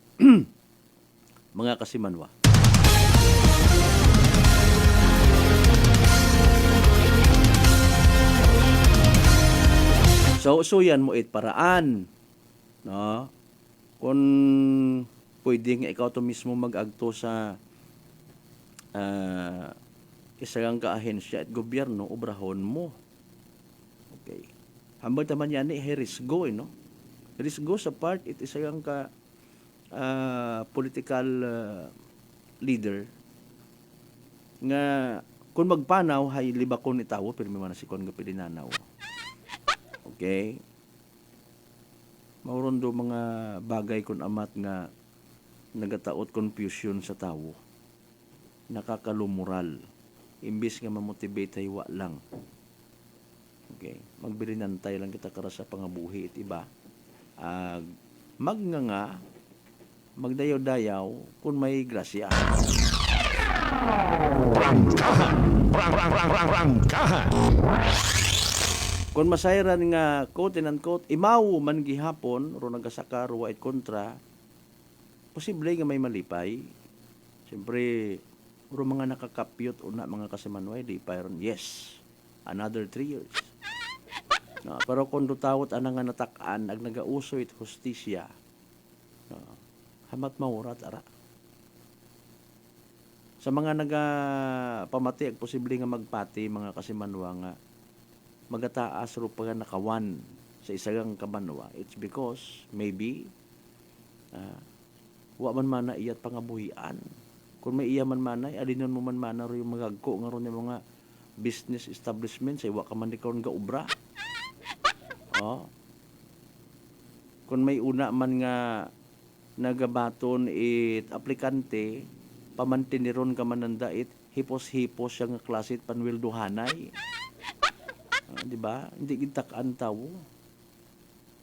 Mga kasimanwa. So usuyan mo it paraan, no? Kung pwede nga ikaw to mismo mag-agto sa isang kaahensya at gobyerno, obrahon mo. Okay. Hambang naman yan risgo, no? Risgo sa part, it isang ka political leader nga kung magpanaw, hay libakon itawo, pero may mana si kon nga pilinanaw. Okay? Mauron do mga bagay kun amat nga nagataot confusion sa tawo. Nakakalumural. Imbis nga mamotivate ay wa lang. Okay? Magbilinantay lang kita kara sa pangabuhi it iba. Magnganga, magdayaw-dayaw kung may grasya. Rangkahan! Kung masayran nga quote and unquote, imaw man gihapon, ro nagasaka, ro wait kontra, posible nga may malipay. Siyempre, ro mga nakakapyot una mga kasimanway, di pa ron, yes, another 3 years. No, pero kung dutawot anang nga natakaan, ag nagauso it hustisya, no, hamat maurat ara. Sa mga pamati, ag posible nga magpati, mga kasimanwa nga, magataas ro pa nakawan sa isang kabanwa. It's because maybe wa man mana iyat pangabuhian. Kung may iya man mana, alinon mo man mana ro yung magagko nga ron yung mga business establishment sa iwa ka man ikaw nga ubra. Kung may una man nga nagabaton it aplikante, pamantiniron ka man nanda it hipos-hipos siya nga klasit panwilduhanay. Di ba? Hindi gitakaan tawo.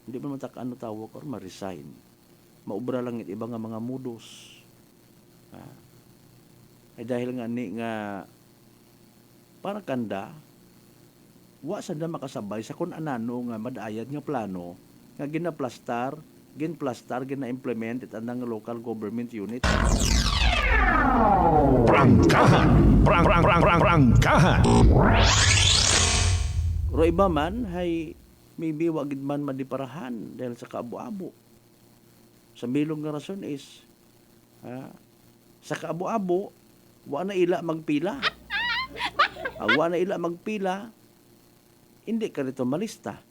Hindi man matakaan tawo or ma-resign. Maubra lang it iba nga mga mudos. Ay dahil nga ni nga para kanda wa sanda makasabay sa kun anano nga madayad nga plano nga ginaplastar, gina-implement it anang local government unit. Prangkahan. Ro iba man, hay maybe wagid man madiparahan dahil sa kaabo-abo. Sa bilog nga rason is, sa kaabo-abo, wa na ila magpila. Wa na ila magpila, hindi ka rito malista.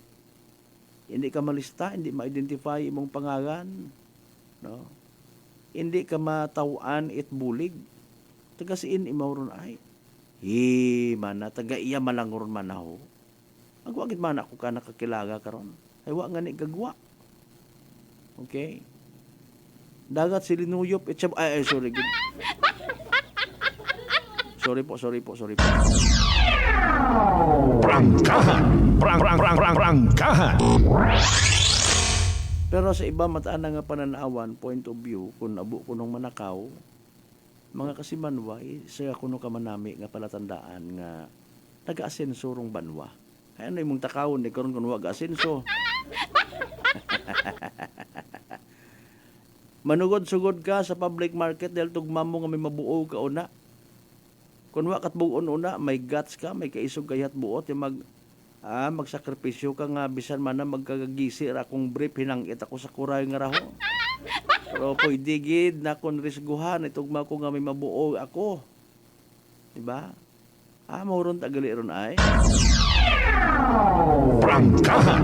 Hindi ka malista, hindi ma-identify imong pangalan. No? Hindi ka matawaan it bulig. Tagasiin imawron ay, mana, taga-iya malangoron manaho. Agwagit man ako ka nakakilaga karon. Ay wa nga ni gagwa. Okay? Dagat si Linuyop ay sorry. Sorry po. Prangkahan. Pero sa iba mataan na nga pananawan, point of view, kung abo kunong manakaw, mga kasimanwa, isa kuno ka manami nga palatandaan nga taga-asensorong banwa. Ay, ano yung takawon, di karon kung wag asenso. Manugod-sugod ka sa public market dahil tugma mo nga may mabuo ka una. Kung wakat buon una, may guts ka, may kaisog kayat buot, yung magsakripisyo ka nga, bisan man na magkagagisi, akong brief, hinangit ako sa kuray nga raho. Pero pwede gid na kung risguhan, itugma ko nga may mabuo ako. Diba? Mauron tagali ron ay. Prangkahan.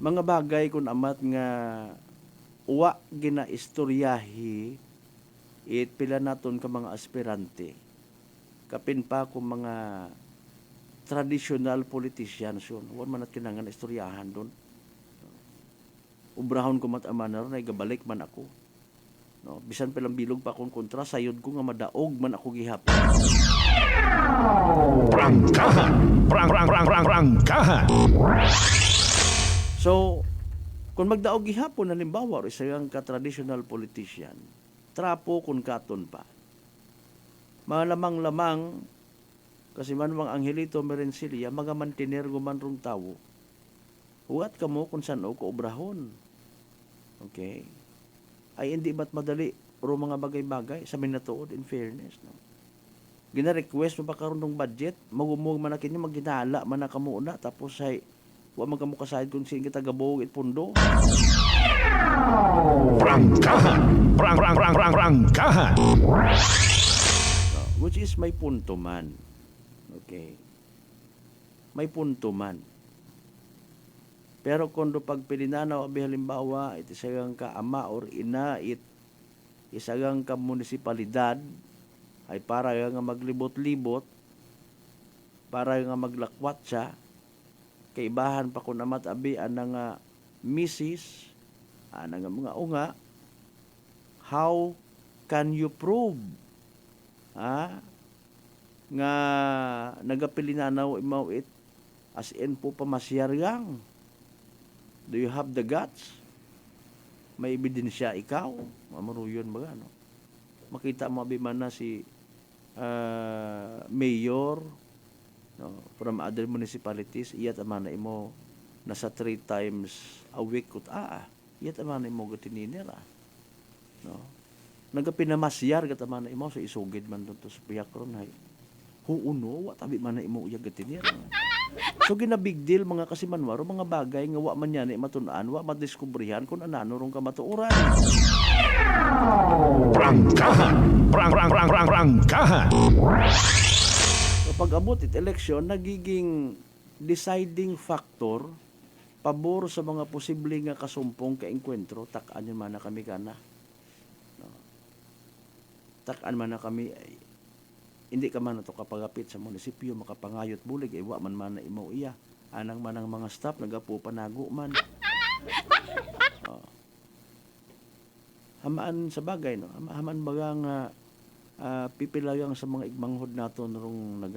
Mga bagay kung amat nga uwa ginaistoryahi it pila naton ka mga aspirante kapin pa kung mga traditional politicians yun. Huwag man at kinangan istoryahan doon. Ubrahon ko mat amanar na igabalik man ako. No, bisan pelang bilog pa akong kontra, sayod ko nga madaog man ako gihapon. Prangkahan! Prangkahan! So, kung magdaog gihapon, halimbawa, isa yung ka-traditional politician, trapo kung katon pa. Malamang-lamang, kasi manwang Angelito Merencilia, magamantinir guman rong tao, huwat ka mo kung saan o kaubrahon. Okay? Ay hindi ba't madali pero mga bagay-bagay sa minatuod in fairness. No? Gina-request mo pa karon ng budget, magumog man na kinyo, magginala man na kamuna, tapos ay wa man kamo kasayad kung sino kita gabog it pundo. Prangkahan! Prangkahan! Which is may punto man. Okay. May punto man. Pero kung pag pilinanaw, halimbawa, it isagang ka ama or ina, isagang ka munisipalidad, ay para nga maglibot-libot, para nga maglakwat siya, kaibahan pa ko namat abi anang misis, anang mga unga, how can you prove nga nagapilinanaw imaw it as in po pamasyargang? Do you have the guts? May ebidensya ikaw? Mamaruyon ba no? Makita mo abi man na si mayor no, from other municipalities, iyat amana imo nasa 3 times a week kut iyat amana imo gatininira. No? Nagapinamasyar gat amana imo sa isugid man dun to sa piyak ron hay. Huuno, wat abi man na imo iya gatinira. So ginabig deal mga kasimanwaro, mga bagay nga wa man yan matunaan, wa madiskubrihan kung anano rong kamatuoran. Prangkahan! Prangkahan! Kapag abot it election, nagiging deciding factor pabor sa mga posibleng nga kasumpong kaengkwentro, tak-an man na kami kana. No. Tak-an man na kami ay hindi ka man ito kapagapit sa munisipyo, makapangayot bulig, wa man na imo iya. Anang manang mga staff, nagapo panago man. Hamaan sa bagay, no? Hamaan bagang pipilagang sa mga igmanghod nato narong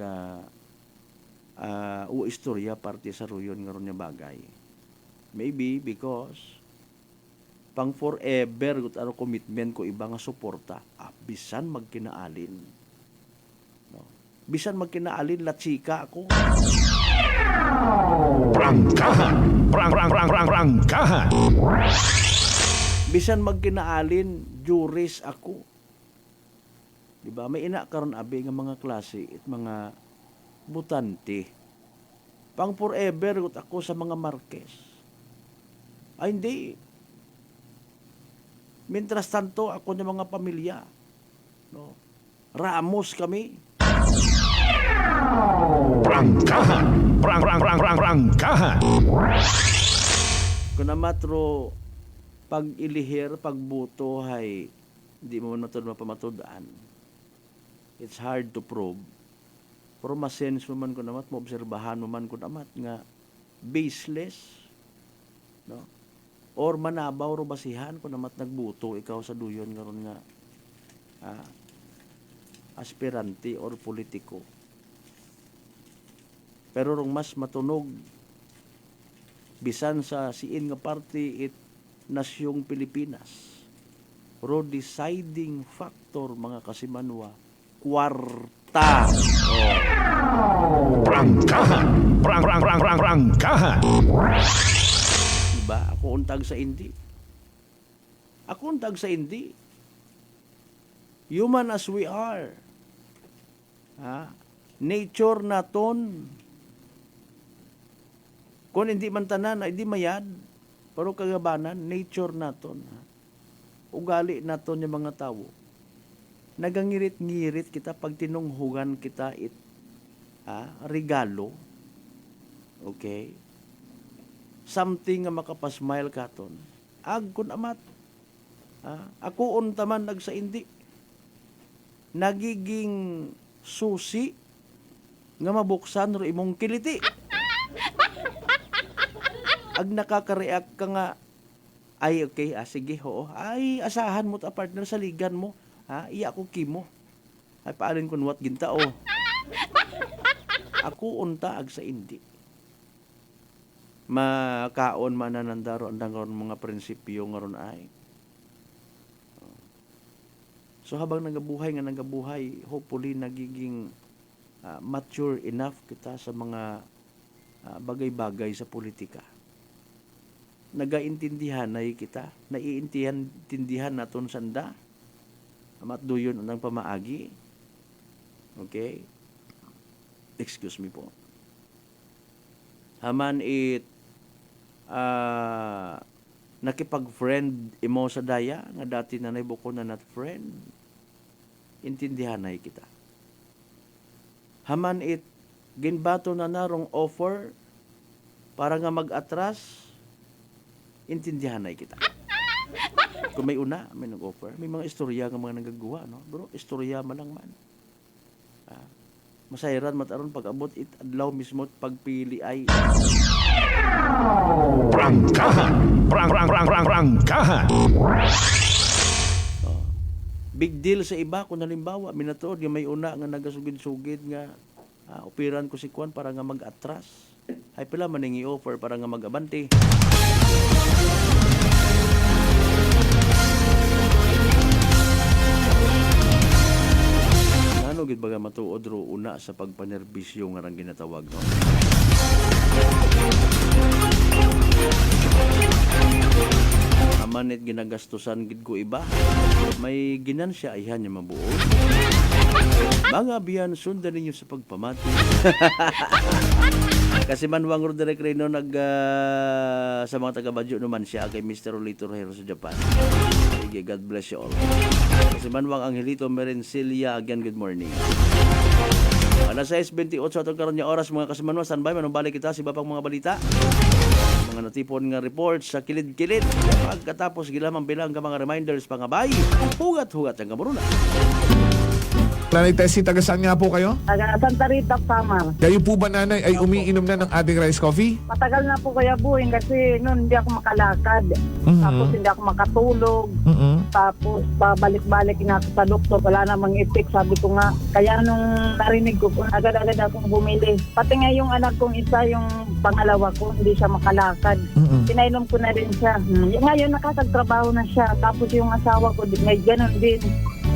istorya parte sa ruyon nga ron nga bagay. Maybe because pang forever gut aro commitment ko iba nga suporta, bisan magkinaalin. Bisan magkinaalin latsika ako. Prangkahan! Prangkahan! Bisan magkinaalin juris ako. Diba? May ina karon abi nga mga klase at mga butante. Pang forever gut ako sa mga Marquez. Ay hindi. Mientras tanto ako ng mga pamilya. No? Ramos kami. Prangkahan! Prangkahan! Kung namatro pag ilihir, pagbuto hay hindi mo mapamatudaan. It's hard to prove. Pero masense mo man ko namat, maobserbahan mo man ko namat nga baseless. No? Or manabaw ro basihan ko namat nagbuto ikaw sa duyon ngaron nga aspirante or politiko. Pero rong mas matunog bisan sa siin nga party it nasyong Pilipinas. Pero deciding factor mga kasimanwa, kwarta. Prangkahan! Prangkahan! Diba? Ako untag sa hindi. Ako untag sa hindi. Human as we are. Nature naton. Kung hindi man tanan, ay di mayad. Pero kagabanan, nature naton. Ugali naton yung mga tao. Nagangirit-ngirit kita pag tinunghugan kita regalo. Okay? Something nga makapasmile katon. Kun amat. Ako untaman nagsaindi. Nagiging susi nga mabuksan ro imong kiliti. Ag nakaka-react ka nga, ay okay, sige, oo. Ay, asahan mo ta partner sa ligan mo. Ha, iya ko kimo. Ay, paalin kun wat gintao. Ako unta ag sa indi. Makaon mananandaro andang karon mga prinsipyo ngaron ay. So habang nagabuhay, hopefully nagiging mature enough kita sa mga bagay-bagay sa politika. Nagaintindihan na kita, naiintindihan naton sanda, matduyon ang pamaagi. Okay? Excuse me po. Haman nakipag-friend imo sa daya, nga dati na naibuko na not friend, intindihan na kita. Haman ginbato na narong offer para nga mag-atras, intindihan na kita. Kung may una, may nag-offer. May mga istorya nga mga nagagawa, no? Bro, istorya man lang man. Masayran mataron pag-abot adlaw mismo pagpili ay prangkahan. Big deal sa iba kung halimbawa minatuod yung may una nga nagasugid-sugid nga operan ko si Kwan para nga mag-atras. Ay pila man ning i-offer para nga mag-abante. Ano gid baga matuod ro una sa pagpanerbisyo nga rang ginatawag, no? Amanit ginagastusan gid ko iba. May ginansya ayhan niya mabuo. Mga biyan, sundan ninyo sa pagpamati. Kasi Manwang Roderick Reyno sa mga taga-Badyo naman siya kay Mr. Olito Rehero sa Japan. Sige, God bless you all. Kasi Manwang Angelito Merencilia, again, good morning. Alas 6:28 atong karon nga oras mga kasimanwa, standby manubalik kita si bapang mga balita. Mga natipon nga reports sa kilid-kilid. Pagkatapos gilamang bilang ka mga reminders pangabay. Hugat-hugat ang kamuruna. Nanay Tessie, taga saan nga po kayo? Taga Santa Rita, Samar. Kayo po ba, nanay, ay umiinom na ng ating rice coffee? Matagal na po kaya buhin kasi noon hindi ako makalakad. Tapos hindi ako makatulog. Tapos pabalik-balik na ako sa doktor. Wala namang effect, sabi ko nga. Kaya nung narinig ko, agad-agad akong bumili. Pati nga yung anak kong isa, yung pangalawa ko, hindi siya makalakad. Pinainom ko na rin siya. Ngayon nakakagtrabaho na siya. Tapos yung asawa ko, may ganun din.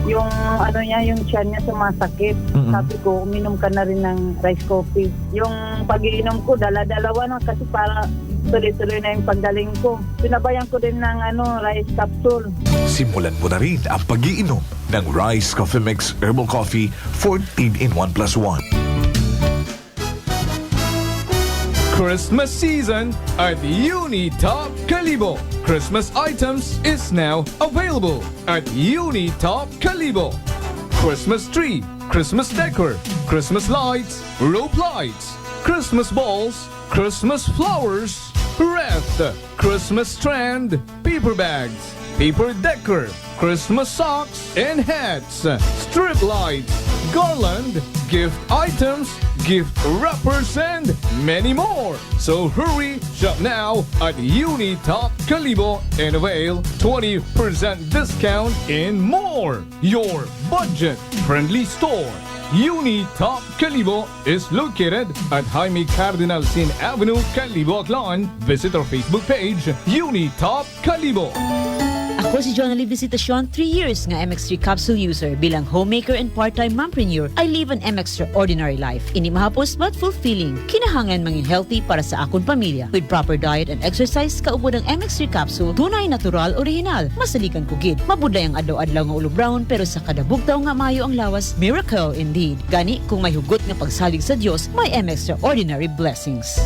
Yung ano niya, yung tiyan niya sumasakit. Sabi ko, uminom ka na rin ng rice coffee. Yung pag-iinom ko, dala-dalawa na kasi para tuloy-tuloy na yung pagdaling ko. Sinabayan ko din ng rice capsule. Simulan mo na rin ang pag-iinom ng Rice Coffee Mix Herbal Coffee 14 in 1 plus 1. Christmas season at Unitop Calibo. Christmas items is now available at Unitop Calibo. Christmas tree, Christmas decor, Christmas lights, rope lights, Christmas balls, Christmas flowers, wreath, Christmas strand, paper bags, paper decor, Christmas socks and hats, strip lights, garland, gift items, gift wrappers, and many more. So hurry, shop now at Unitop Calibo and avail 20% discount and more. Your budget-friendly store. Unitop Calibo is located at Jaime Cardinal Sin Avenue, Calibo, Aklan. Visit our Facebook page, Unitop Calibo. Ako si Jonali Visitacion, 3 years nga MX3 capsule user. Bilang homemaker and part-time mompreneur, I live an extraordinary life. Ini mahapos but fulfilling. Kinahangan mangin healthy para sa akong pamilya. With proper diet and exercise, kaubod ang MX3 capsule, tunay, natural, original. Masalikan ko gid. Mabuday ang adlaw-adlaw nga ulo brown, pero sa kada bugtaw nga mayo ang lawas, miracle indeed. Gani, kung may hugot nga pagsalig sa Dios, may extraordinary blessings.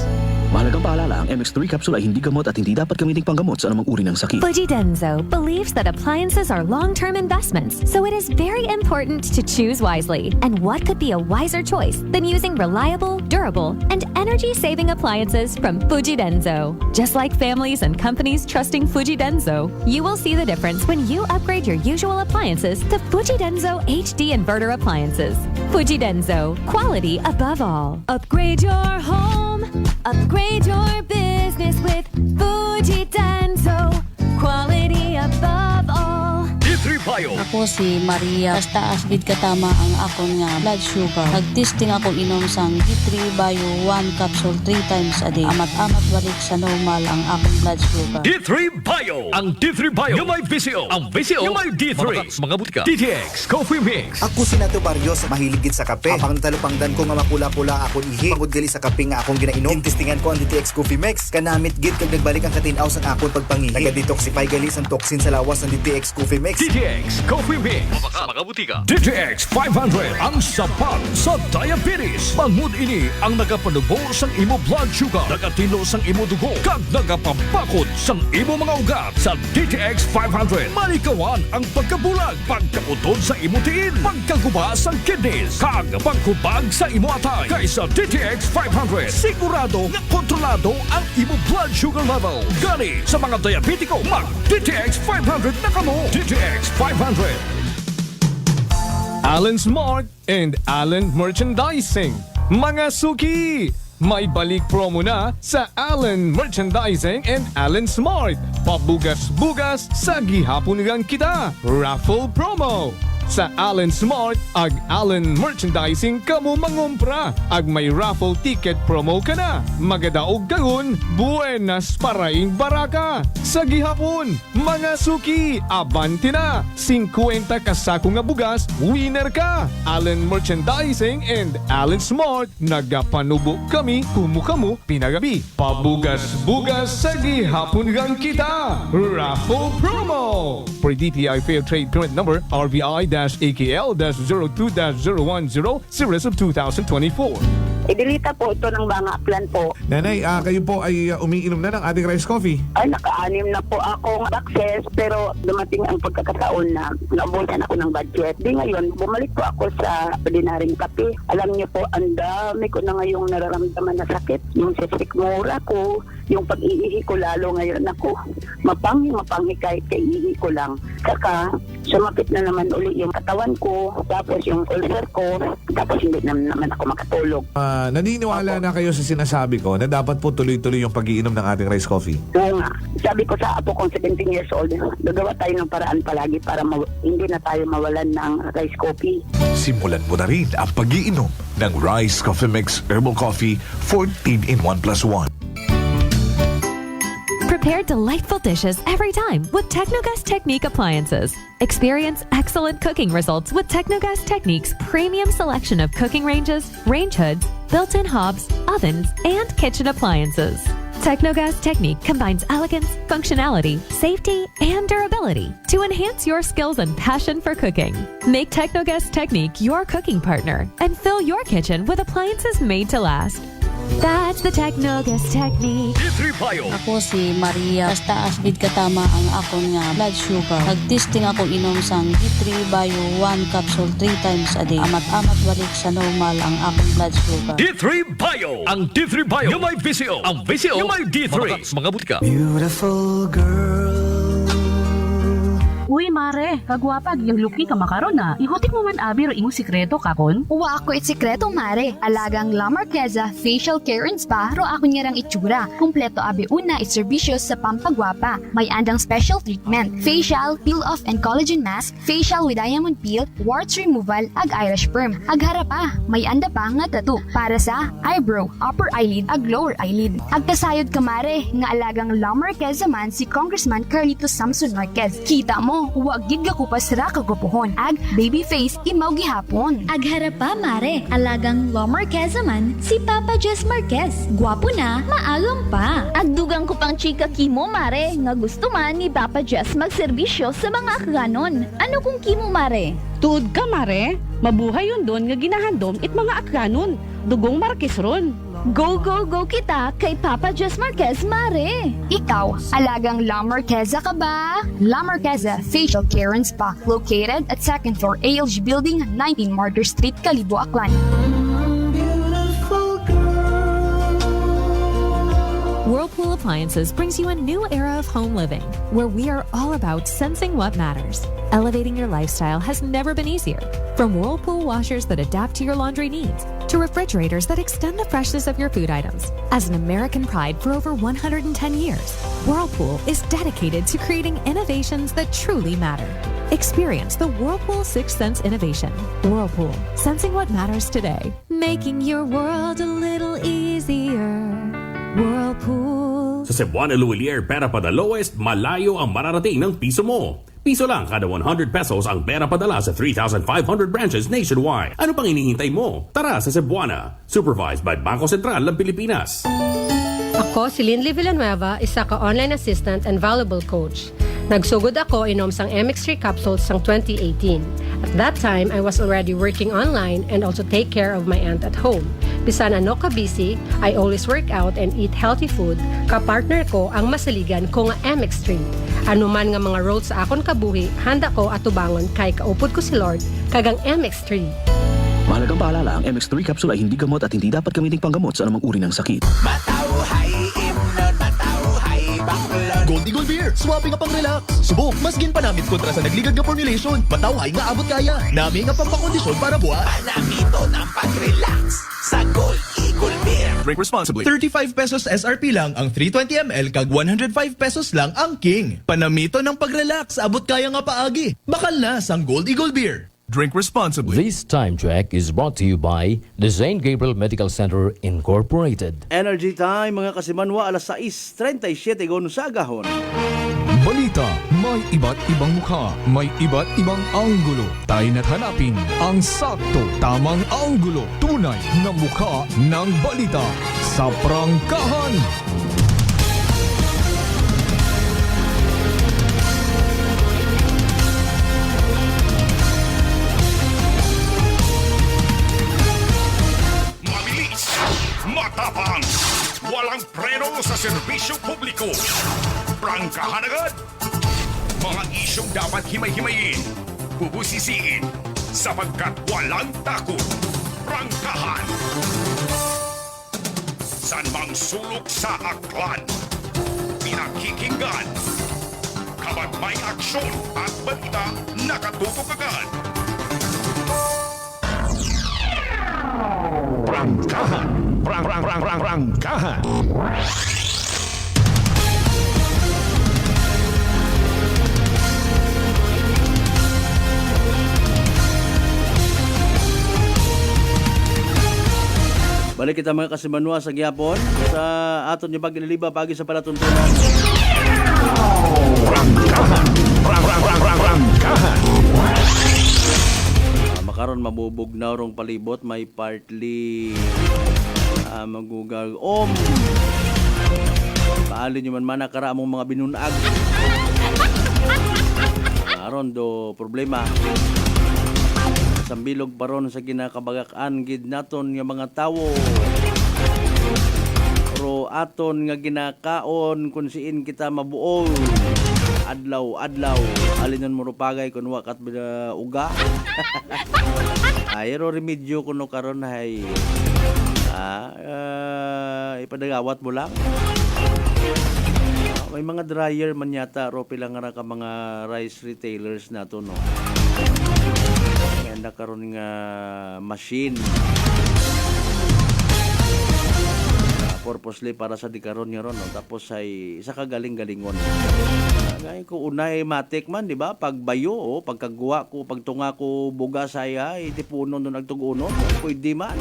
Mahalagang paalala, ang MX3 capsule ay hindi gamot at hindi dapat gamitin panggamot sa anumang uri ng sakit. Fujidenzo believes that appliances are long-term investments, so it is very important to choose wisely. And what could be a wiser choice than using reliable, durable, and energy-saving appliances from Fujidenzo? Just like families and companies trusting Fujidenzo, you will see the difference when you upgrade your usual appliances to Fujidenzo HD inverter appliances. Fujidenzo, quality above all. Upgrade your home, upgrade your business with Fujidenzo, quality above all. D3 Bio. Ako si Maria. Basta asbid katama ang akon nga blood sugar. Nagtesting ako inom sang D3 Bio 1 capsule 3 times a day. Amat-amat balik sa normal ang akong blood sugar. D3 Bio. Ang D3 Bio yung may VCO. Ang VCO yung may D3. Mamakas mga butika. DTX Coffee Mix. Ako si Nato Barrios, mahiligid sa kape. Apang talupangdan ko nga makula-pula akong ihi. Pagod gali sa kape nga akong ginainom. Testingan ko ang DTX Coffee Mix. Kanamit gid kag nagbalik ang katinaw sa akong pagpangihi. Naga-detoxify gali sang toxin sa lawas ng DTX Coffee Mix. DTX Coffee Mix. Mamakas mga butika. DTX 500 ang sapat sa diabetes. Bangod ini ang nagapanubo sang imo blood sugar, nagatilo sang imo dugo, kag nagapapakot sang imo mga ugat. Sa DTX 500, malikawan ang pagkabulag, pagkautod sa imo tiil, pagkaguba sang kidneys, kag pagkubag sa imo atay. Kaysa DTX 500, sigurado nga kontrolado ang imo blood sugar level. Gani sa mga diabetiko, mag DTX 500 na kamo. DTX 500. Allen Smart and Allen Merchandising. Mga suki! May balik promo na sa Allen Merchandising and Allen Smart. Pabugas-bugas sa gihapon ngang kita. Raffle promo. Sa Allen Smart, ag Allen Merchandising kamo mangumpra. Ag may raffle ticket promo ka na. Magadaog kagun, buenas paraing baraka. Sa gihapon, mga suki, abanti na. 50 kasako nga bugas, winner ka. Allen Merchandising and Allen Smart, nagapanubo kami, kumukamu, pinagabi. Pabugas-bugas sa gihapon ngang kita. Raffle promo. For DTI Fair Trade Current Number, RBI-AKL-02-0100, Series of 2024. Idilita po ito ng mga plan po. Nanay, kayo po ay umiinom na ng ating rice coffee. Ay, naka-anim na po akong access, pero dumating ang pagkakataon na naubusan ako ng budget. Di ngayon, bumalik po ako sa ordinaryong kape. Alam niyo po, ang dami ko na ngayong nararamdaman na sakit. Yung sisikmura ko, yung pag-iihi ko lalo ngayon ako. Mapanghi kahit kaiihi ko lang. Saka, sumapit na naman uli yung katawan ko, tapos yung ulcer ko, tapos hindi naman ako makatulog. Naniniwala na kayo sa sinasabi ko na dapat po tuloy-tuloy yung pag-iinom ng ating rice coffee? Oo nga. Sabi ko sa apo kong 17 years old, gagawa tayo ng paraan palagi para hindi na tayo mawalan ng rice coffee. Simulan mo na rin ang pag-iinom ng Rice Coffee Mix Herbal Coffee 14 in 1 plus 1. Prepare delightful dishes every time with Technogas Technique appliances. Experience excellent cooking results with Technogas Technique's premium selection of cooking ranges, range hoods, built-in hobs, ovens, and kitchen appliances. Technogas Technique combines elegance, functionality, safety, and durability to enhance your skills and passion for cooking. Make Technogas Technique your cooking partner and fill your kitchen with appliances made to last. That's the Technogas Technique. D3 Bio. Ako si Maria. Basta asbid katama ang akon nga blood sugar. Nagtesting ako inom sang D3 Bio 1 capsule 3 times a day. Amat-amat balik sa normal ang akong blood sugar. D3 Bio. Ang D3 Bio yung may VCO. Ang VCO yung may D3. Mamakas mga butika. Beautiful girl. Uy, mare, kagwapag yung luki ka makaron na. Ihutik mo man abi ro imong sikreto kakon. Uwa ako it sikreto, mare. Alagang La Marqueza Facial Care and Spa ro ako niyarang itsura. Kumpleto abi una it serbisyo sa pampagwapa. May andang special treatment, facial, peel-off and collagen mask, facial with diamond peel, warts removal, ag eyelash perm. Ag harapa, may anda pa nga tattoo para sa eyebrow, upper eyelid, ag lower eyelid. Ag kasayod ka, mare, nga alagang La Marqueza man si Congressman Carlito Samson Marquez. Kita mo, huwag gid ko pa sira kagupuhon. Ag baby face imaw gihapon. Ag harapa, mare, alagang La Marqueza man si Papa Jess Marquez. Gwapo na, maagam pa. Ag dugang ko pang chika kimo, mare, nga gusto man ni Papa Jess magserbisyo sa mga akganon. Ano kung kimo, mare? Tuod ka, mare. Mabuhay yun doon nga ginahandom it mga akganon. Dugong Marquez ron. Go, go, go kita kay Papa Jess Marquez, mare! Ikaw, alagang La Marqueza ka ba? La Marqueza Facial Care and Spa, located at 2nd floor ALG Building, 19 Martyr Street, Calibo, Aklan. Whirlpool Appliances brings you a new era of home living, where we are all about sensing what matters. Elevating your lifestyle has never been easier. From Whirlpool washers that adapt to your laundry needs, to refrigerators that extend the freshness of your food items. As an American pride for over 110 years, Whirlpool is dedicated to creating innovations that truly matter. Experience the Whirlpool Sixth Sense innovation. Whirlpool, sensing what matters today. Making your world a little easier. Whirlpool. Sa Cebuana Luwilier, pera pa the lowest, malayo ang mararating ng piso mo. Piso lang kada 100 pesos ang pera padala sa 3,500 branches nationwide. Ano pang hinihintay mo? Tara sa Cebuana. Supervised by Bangko Sentral ng Pilipinas. Ako si Linley Villanueva, isa ka online assistant and valuable coach. Nagsugod ako inom sang MX3 capsules sang 2018. At that time, I was already working online and also take care of my aunt at home. Bisan ano ka busy, I always work out and eat healthy food. Kapartner ko ang masaligan ko nga MX3. Ano man nga mga roads sa akon kabuhi, handa ko atubangon kay kaupod ko si Lord kagang MX3. Mahalagang paalala, ang MX3 capsule ay hindi gamot at hindi dapat gamitin panggamot sa anumang uri ng sakit. Matauhay, imnon, matauhay, bakulod. Gold Eagle Beer, swabe nga pang relax. Subok, masgin pa namin kontra sa nagligad nga formulation. Matauhay nga abot kaya. Nami nga pampakondisyon para buhat. Panamito ng pag-relax sa Gold Eagle Beer. Drink responsibly. 35 pesos SRP lang ang 320 ml kag 105 pesos lang ang King. Panamito ng pag-relax, abot kaya nga paagi. Bakal na sang Gold Eagle Beer. Drink responsibly. This time check is brought to you by the St. Gabriel Medical Center Incorporated. Energy Time, mga kasimanwa, alas 6:37 Gonzagahon. Balita, may iba't ibang mukha, may iba't ibang anggulo. Tayo na't hanapin ang sakto, tamang anggulo. Tunay na mukha ng balita sa prangkahan. Matapang, walang preno sa serbisyo publiko. Prangkahan agad. Mga isyong dapat himay-himayin, bubusisiin, sapagkat walang takot. Prangkahan. San mang sulok sa aklan, pinakikinggan. Kapag may aksyon at balita, nakatutok agad. Prangkahan. Prangkahan. Balik kita mga kasimanwa sa gyapon sa aton yung pagliliba pagi sa palatuntunan. Prangkahan. Prangkahan. Makaron mabubugnaw rong palibot, may partly magugag paalin nyo man nakara among mga binunag. Aron do problema sambilog paron sa ginakabagakan gid naton nga mga tawo. Pero aton nga ginakaon kung siin kita mabuo adlaw alinon mo rupagay kun wakat uga. Ayro remedyo kuno karon hay ipadagawat mo lang. May mga dryer man yata ro pilang nga ka mga rice retailers nato no. Ganda karon nga machine. Purposely para sa dikaron niya ron no? Tapos ay isa ka galing-galingon. Gaya ko unay matik man di ba pagbayo pagkagwa ko pagtunga ko buga saya itipunon no nagtugunon pwede man.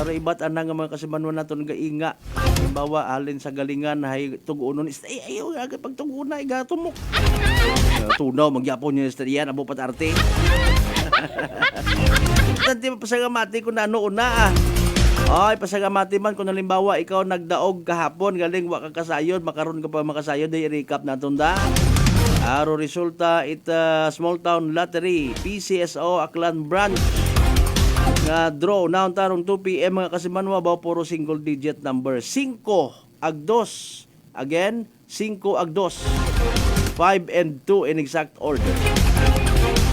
Pero iba't anang nga mga kasimanwan naton gainga. Halimbawa alin sa galingan hay tugunon ayo pagtuguna igatumok. Tunaw magyapon niya istoryan abo patarte. Tanti pasagamati ko na ano una Ay, pasagamati man kung halimbawa ikaw nagdaog kahapon galing wa ka kasayod makaron ka pa makasayod day recap naton da. Aro resulta it small town lottery PCSO Aklan branch. nga draw naon tarong 2 PM mga kasimanwa ba puro single digit number 5 ag 2 again 5 ag 2 5 and 2 in exact order.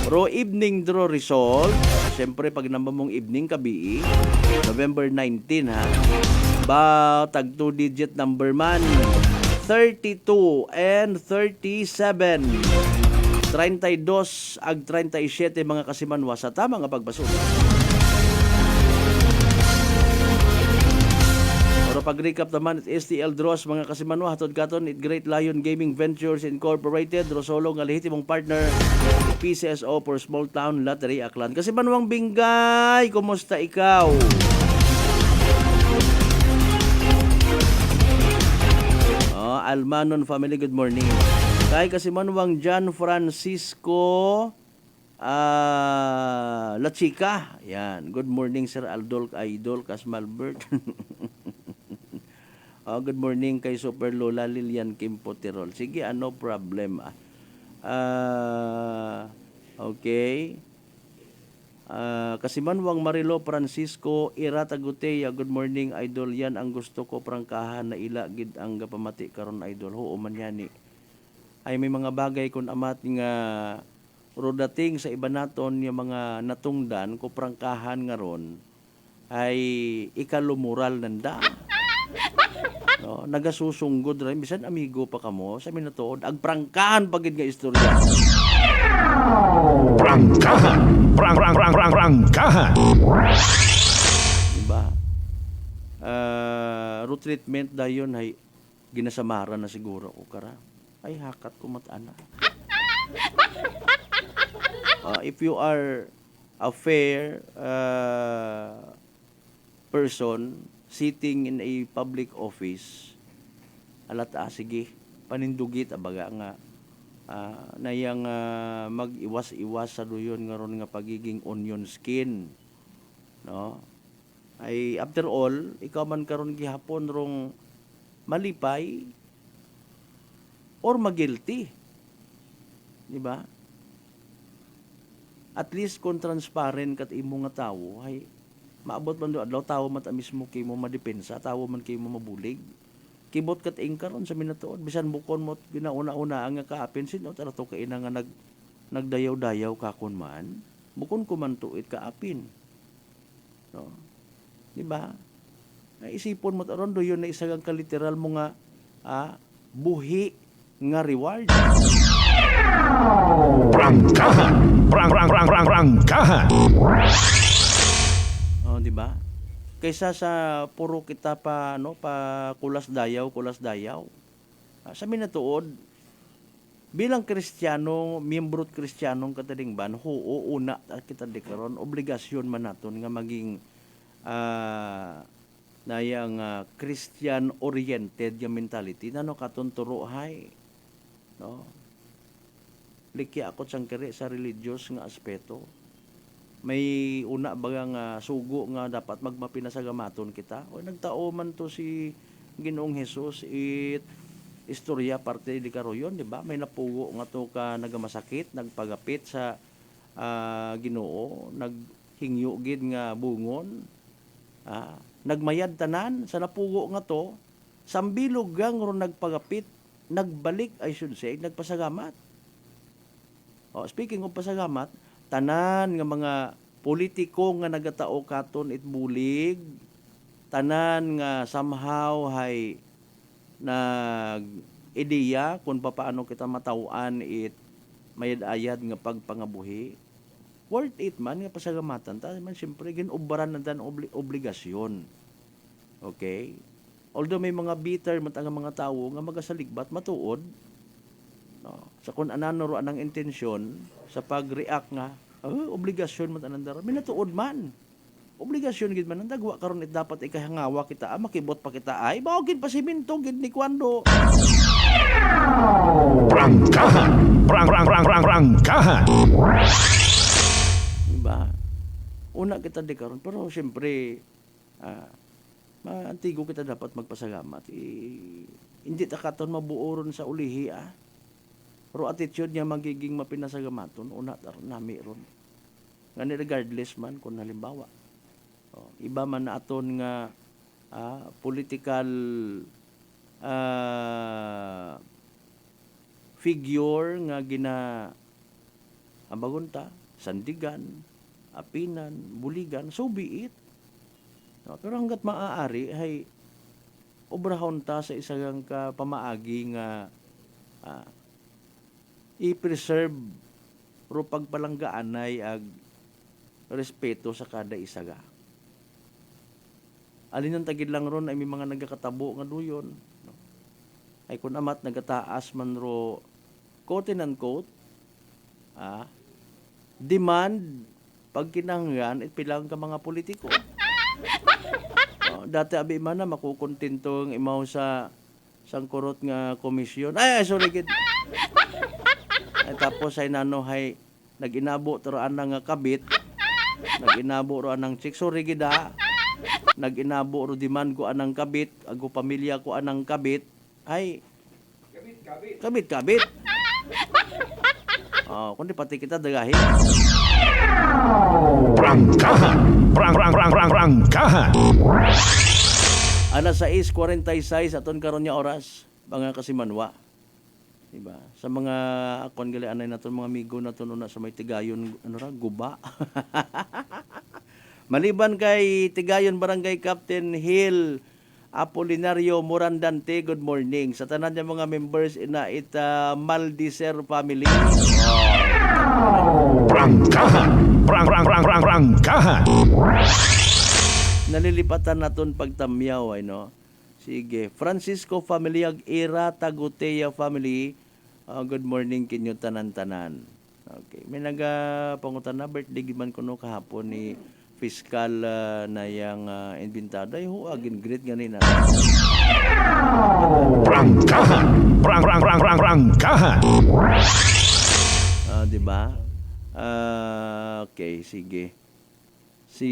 Pro evening draw result syempre pag namba mong evening kabi November 19 ha ba tag 2 digit number man 32 and 37 32 ag 37 mga kasimanwa sa tama nga pagbasunod. Pero pag-recap naman at STL Draws mga kasimanwa hatod katon it Great Lion Gaming Ventures Incorporated Rosolo nga lehitimong partner PCSO for Small Town Lottery Aklan. Kasimanwang Binggay, kumusta ikaw? Almanon family, good morning. Kay Kasimanwang John Francisco La Chica. Yan. Good morning Sir Aldol Idol Kasmalbert. Good morning kay Super Lola Lilian Kim Potirol. Sige, no problem. Okay. Kasimanwang Marilo Francisco Ira Taguteya, good morning idol. Yan ang gusto ko prangkahan na ila gid ang gapamati karon idol. Oo man yani. Ay may mga bagay kun amat nga rodating sa iba naton yung mga natungdan ko prangkahan nga ron ay ikalumural nanda. No, nagasusungod rin bisan amigo pa kamo sa minatuod ag prangkahan pagid nga istorya. Prangkahan. Prangkahan. Diba? Root treatment dayon ay ginasamaran na siguro ko kara. Ay hakat ko matana. If you are a fair person sitting in a public office, alata sige panindugit abaga nga nayang mag-iwas-iwas sa duyon nga ron nga pagiging onion skin, no? Ay after all ikaw man karon gihapon rong malipay or magilty, di ba? At least kung transparent kat imo nga tawo ay maabot man do adlaw tawo man ta mismo kay mo madepensa, tawo man kay mo mabulig. Kibot kat ingkaron sa minatuod bisan bukon mo ginauna-una ang kaapin sino tarato kay ina nga nagdayaw-dayaw kakon man bukon ko man tuit kaapin, no? Di ba? Naisipon mo aron do yun na isagang kaliteral mo nga buhi nga reward. Prangkahan. Prangkahan. Di ba? Kaysa sa puro kita pa kulas dayaw. Sa minatuod bilang Kristiyano, miyembro Kristiyanong katadingban, una kita di karon obligasyon man naton nga maging nayang Christian oriented yung mentality nano katon turuhay, no? Liki ako sang kiri sa religious nga aspeto. May una baga nga sugo nga dapat magmapinasagamaton kita. O nagtao man to si Ginoong Hesus istorya parte di karoyon, di ba? May napugo nga to ka nagamasakit, nagpagapit sa Ginoo, naghingyo gid nga bungon. Nagmayad tanan sa napugo nga to, sambilog gang ron nagpagapit, nagbalik I should say, nagpasagamat. Speaking of pasagamat, tanan nga mga politiko nga nagatao katon itbulig, tanan nga somehow hay nag-ideya kung paano kita matawaan mayad-ayad nga pagpangabuhi. Worth it man nga pasagamatan ta man siyempre ginubaran na dan obligasyon. Okay? Although may mga bitter man ang mga tawo nga magasaligbat matuod, no? Sa kung anano ro anang intensyon sa pag-react nga obligasyon man anandara minatuod man obligasyon gid man dagwa karon dapat ikahangawa kita makibot pa kita ay bawgid pa siminto gid ni kwando. Prangkahan. Prangkahan. Diba? Una kita di karon pero siyempre maantigo kita dapat magpasalamat. Hindi ta katon mabuoron sa ulihi pero attitude niya magiging mapinasagamaton una nami ron. Ngani regardless man kung halimbawa Iba man na aton nga political figure nga ambagunta, sandigan, apinan, buligan, so be it. Pero hanggat maaari ay obrahon ta sa isang pamaagi nga i-preserve ro pagpalanggaanay ag respeto sa kada isaga. Alin yung tagid lang ron ay may mga nagkakatabo nga duyon. Ay kung amat nagataas man ro quote and unquote demand pag kinahanglan pilang ka mga politiko. Dati abi man na makukontento ang imaw sa sangkurot nga komisyon. Ay sorry kid. Ay tapos ay nano hay naginabo tro anang nga kabit. Naginabo ro anang chick sorry gida. Naginabo ro demand ko anang kabit, ago pamilya ko anang kabit. Ay kabit. Kundi pati kita dagahin. Prangkahan. Alas 6:46 aton karon nya oras mga kasimanwa. Diba? Sa mga akon gali anay naton mga amigo naton una sa may Tigayon guba. Maliban kay Tigayon Barangay Captain Hill Apolinario Morandante, good morning. Sa tanan niya mga members ina Maldiser family. Prangkahan. Nalilipatan naton pagtamyaw ay no. Sige, Francisco family ag Ira Taguteya family. Good morning kinyo tanan-tanan. Okay, may pangutan na birthday man kuno kahapon ni Fiscal na yang inventado ay agin great ganina. Prangkahan. Di ba? Okay, sige. Si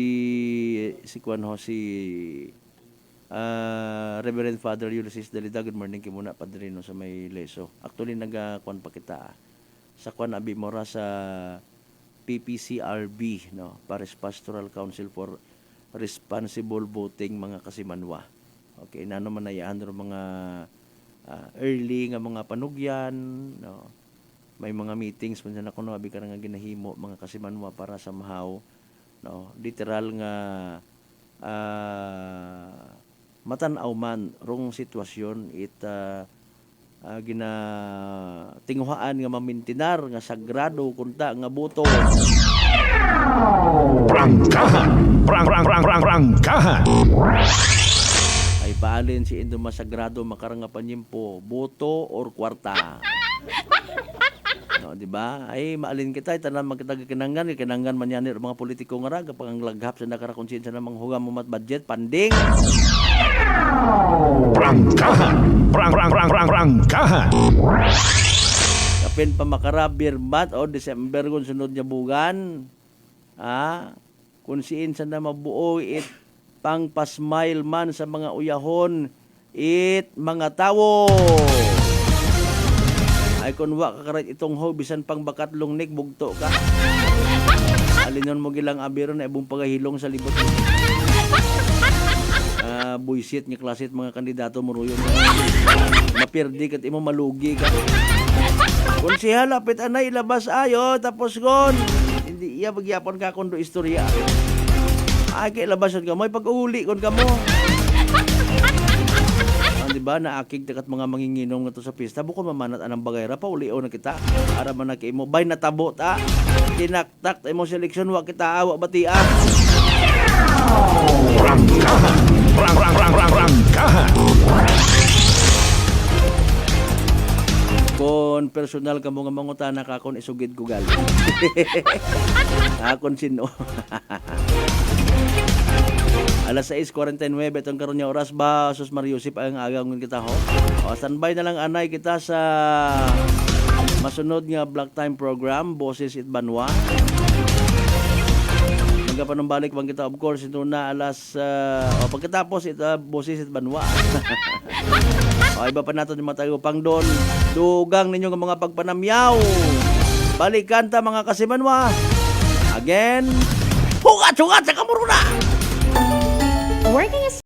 Reverend Father Ulysses Dalida, good morning ki muna padrino sa may leso. Actually nagkuan pa kita sa kuan abi mora sa PPCRB, no, Paris Pastoral Council for Responsible Voting mga kasimanwa. Okay, nano man nayaan ro mga early nga mga panugyan, no. May mga meetings man na kuno abi ka nga ginahimo mga kasimanwa para sa mahaw, no. Literal nga matan-aw man rong sitwasyon tinguhaan nga mamintinar nga sagrado kunta nga boto. Prangkahan. Ay paalin si Indo masagrado makarang nga panyimpo boto or kwarta. No, di ba? Ay maalin kita tanan magkitaga kinanggan man yan mga politiko nga raga pang laghap sa nakarakonsensya na manghugam mo mat budget panding. Prangkahan. Kapin pa makarabir mat o December kung sunod niya bugan. Kung siin sa na mabuo pang pasmile man sa mga uyahon mga tawo. Ay kung wa kakarat itong bisan pang bakatlong nik bugto ka. Alinon mo gilang abiro na ibong pagahilong sa libot. Buisit nga klasit mga kandidato mo ruyon. Mapirdi kat imo malugi ka. Kung siya lapit anay ilabas ayo tapos gon. Hindi iya magyapon ka kundo istorya. Ay kay labasan ka mo pag-uli kon ka mo. Di ba naakig takat mga manginginom nga to sa pista bukod mamanat anang bagayra pa ulio na kita ara man na kay mo bay natabo ta tinaktak imo seleksyon wa kita awa batia. Prangkahan. Kon personal ka mo nga mangutana ka kon isugid gugal. Akon sino. Alas 6:49 itong karon niya oras ba sus Mariusip ang agang kita ho. Standby na lang anay kita sa masunod nga Black Time program Boses it Banwa. Magapanumbalik bang kita of course ito na alas pagkatapos ito Boses it Banwa. Iba pa nato yung matayo pang doon. Dugang ninyo ng mga pagpanamyaw. Balikan ta mga kasimanwa. Again, hugat sa kamuruna. Working as